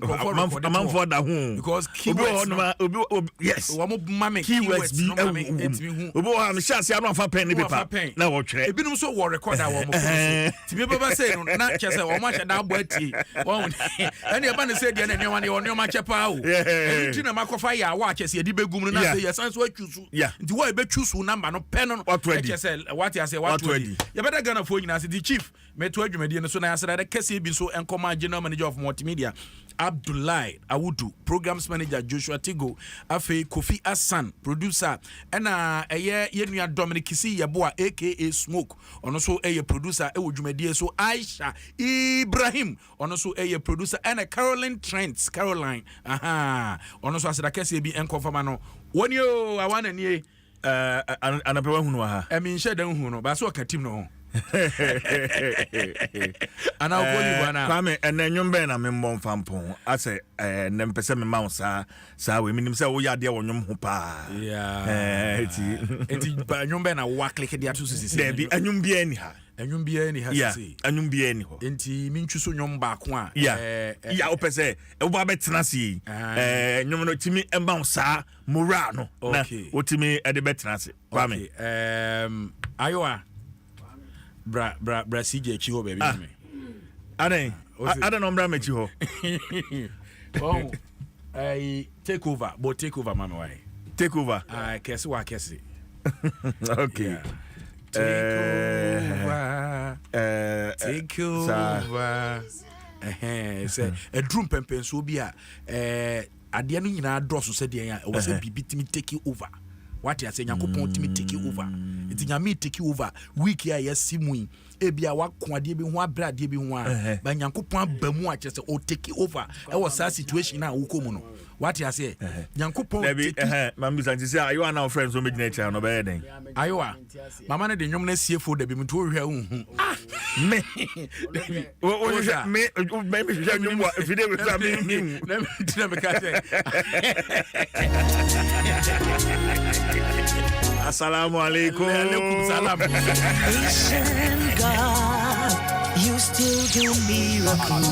man for da ho because keywords yes wo mo mame keywords bi obi wo am sha se anu fa pen ne paper na wo twere ebinum so wo record a wo mo ti me baba say no na kire say wo ma hye da abo ati wo ene e ba ne say de ne nwa ne wo ma chepa o enti na makofa ya wa kire say di begum no na say yes so atwusu why be choose number no pen no what you say what ready you better gonna for nyina say the chief me to adwumade no so na asra de kese bi so enkoma general manager of multimedia Abdullahi Awudu, programs manager Joshua Tigo, Afe Kofi Asan, producer, and eye yenua Dominic Kisi Yaboa aka Smoke, on also a producer Ewudwumade so Aisha Ibrahim, on also a producer and a Caroline on also asra kese bi enkoma no woni o awana nie anapewa hunu ha emi nhye dan hunu ba so ka tim no ana okoli bana kwame enenwom na membo mfampon ase ne mpese me ma sa we minim se wo ya de wonwom ho pa eti ba nwom na wa click de ato sisi de bi enwom bia ni ha sisi enwom bia ni ho enti minchu nwom ba ko a ya opese e wo ba betena si nwom no timi emba sa mora no na otimi e de betena si kwame ayoa bra CJ chi ho baby me I don't know bra me chi ho I take over mama why take over kesi wa kesi okay take over say a drum pempen so bi a ade no nyina drosso se de ya o se bibi timi take over what you say Yankopon timi take over it nyame take over week ya yesimu ebia wakon ade bi ho abrade bi ho a ba Yankopon abamu a chese o take over e was that situation na wo komu no what you say Yankopon mami santi say ayo na friends so me gina cha no be den ayo mama na de nwom na siefo da bi mto hwa hu me me nwom wa video we sa me na me ka say Assalamu alaikum. Salam. God, you still do miracles.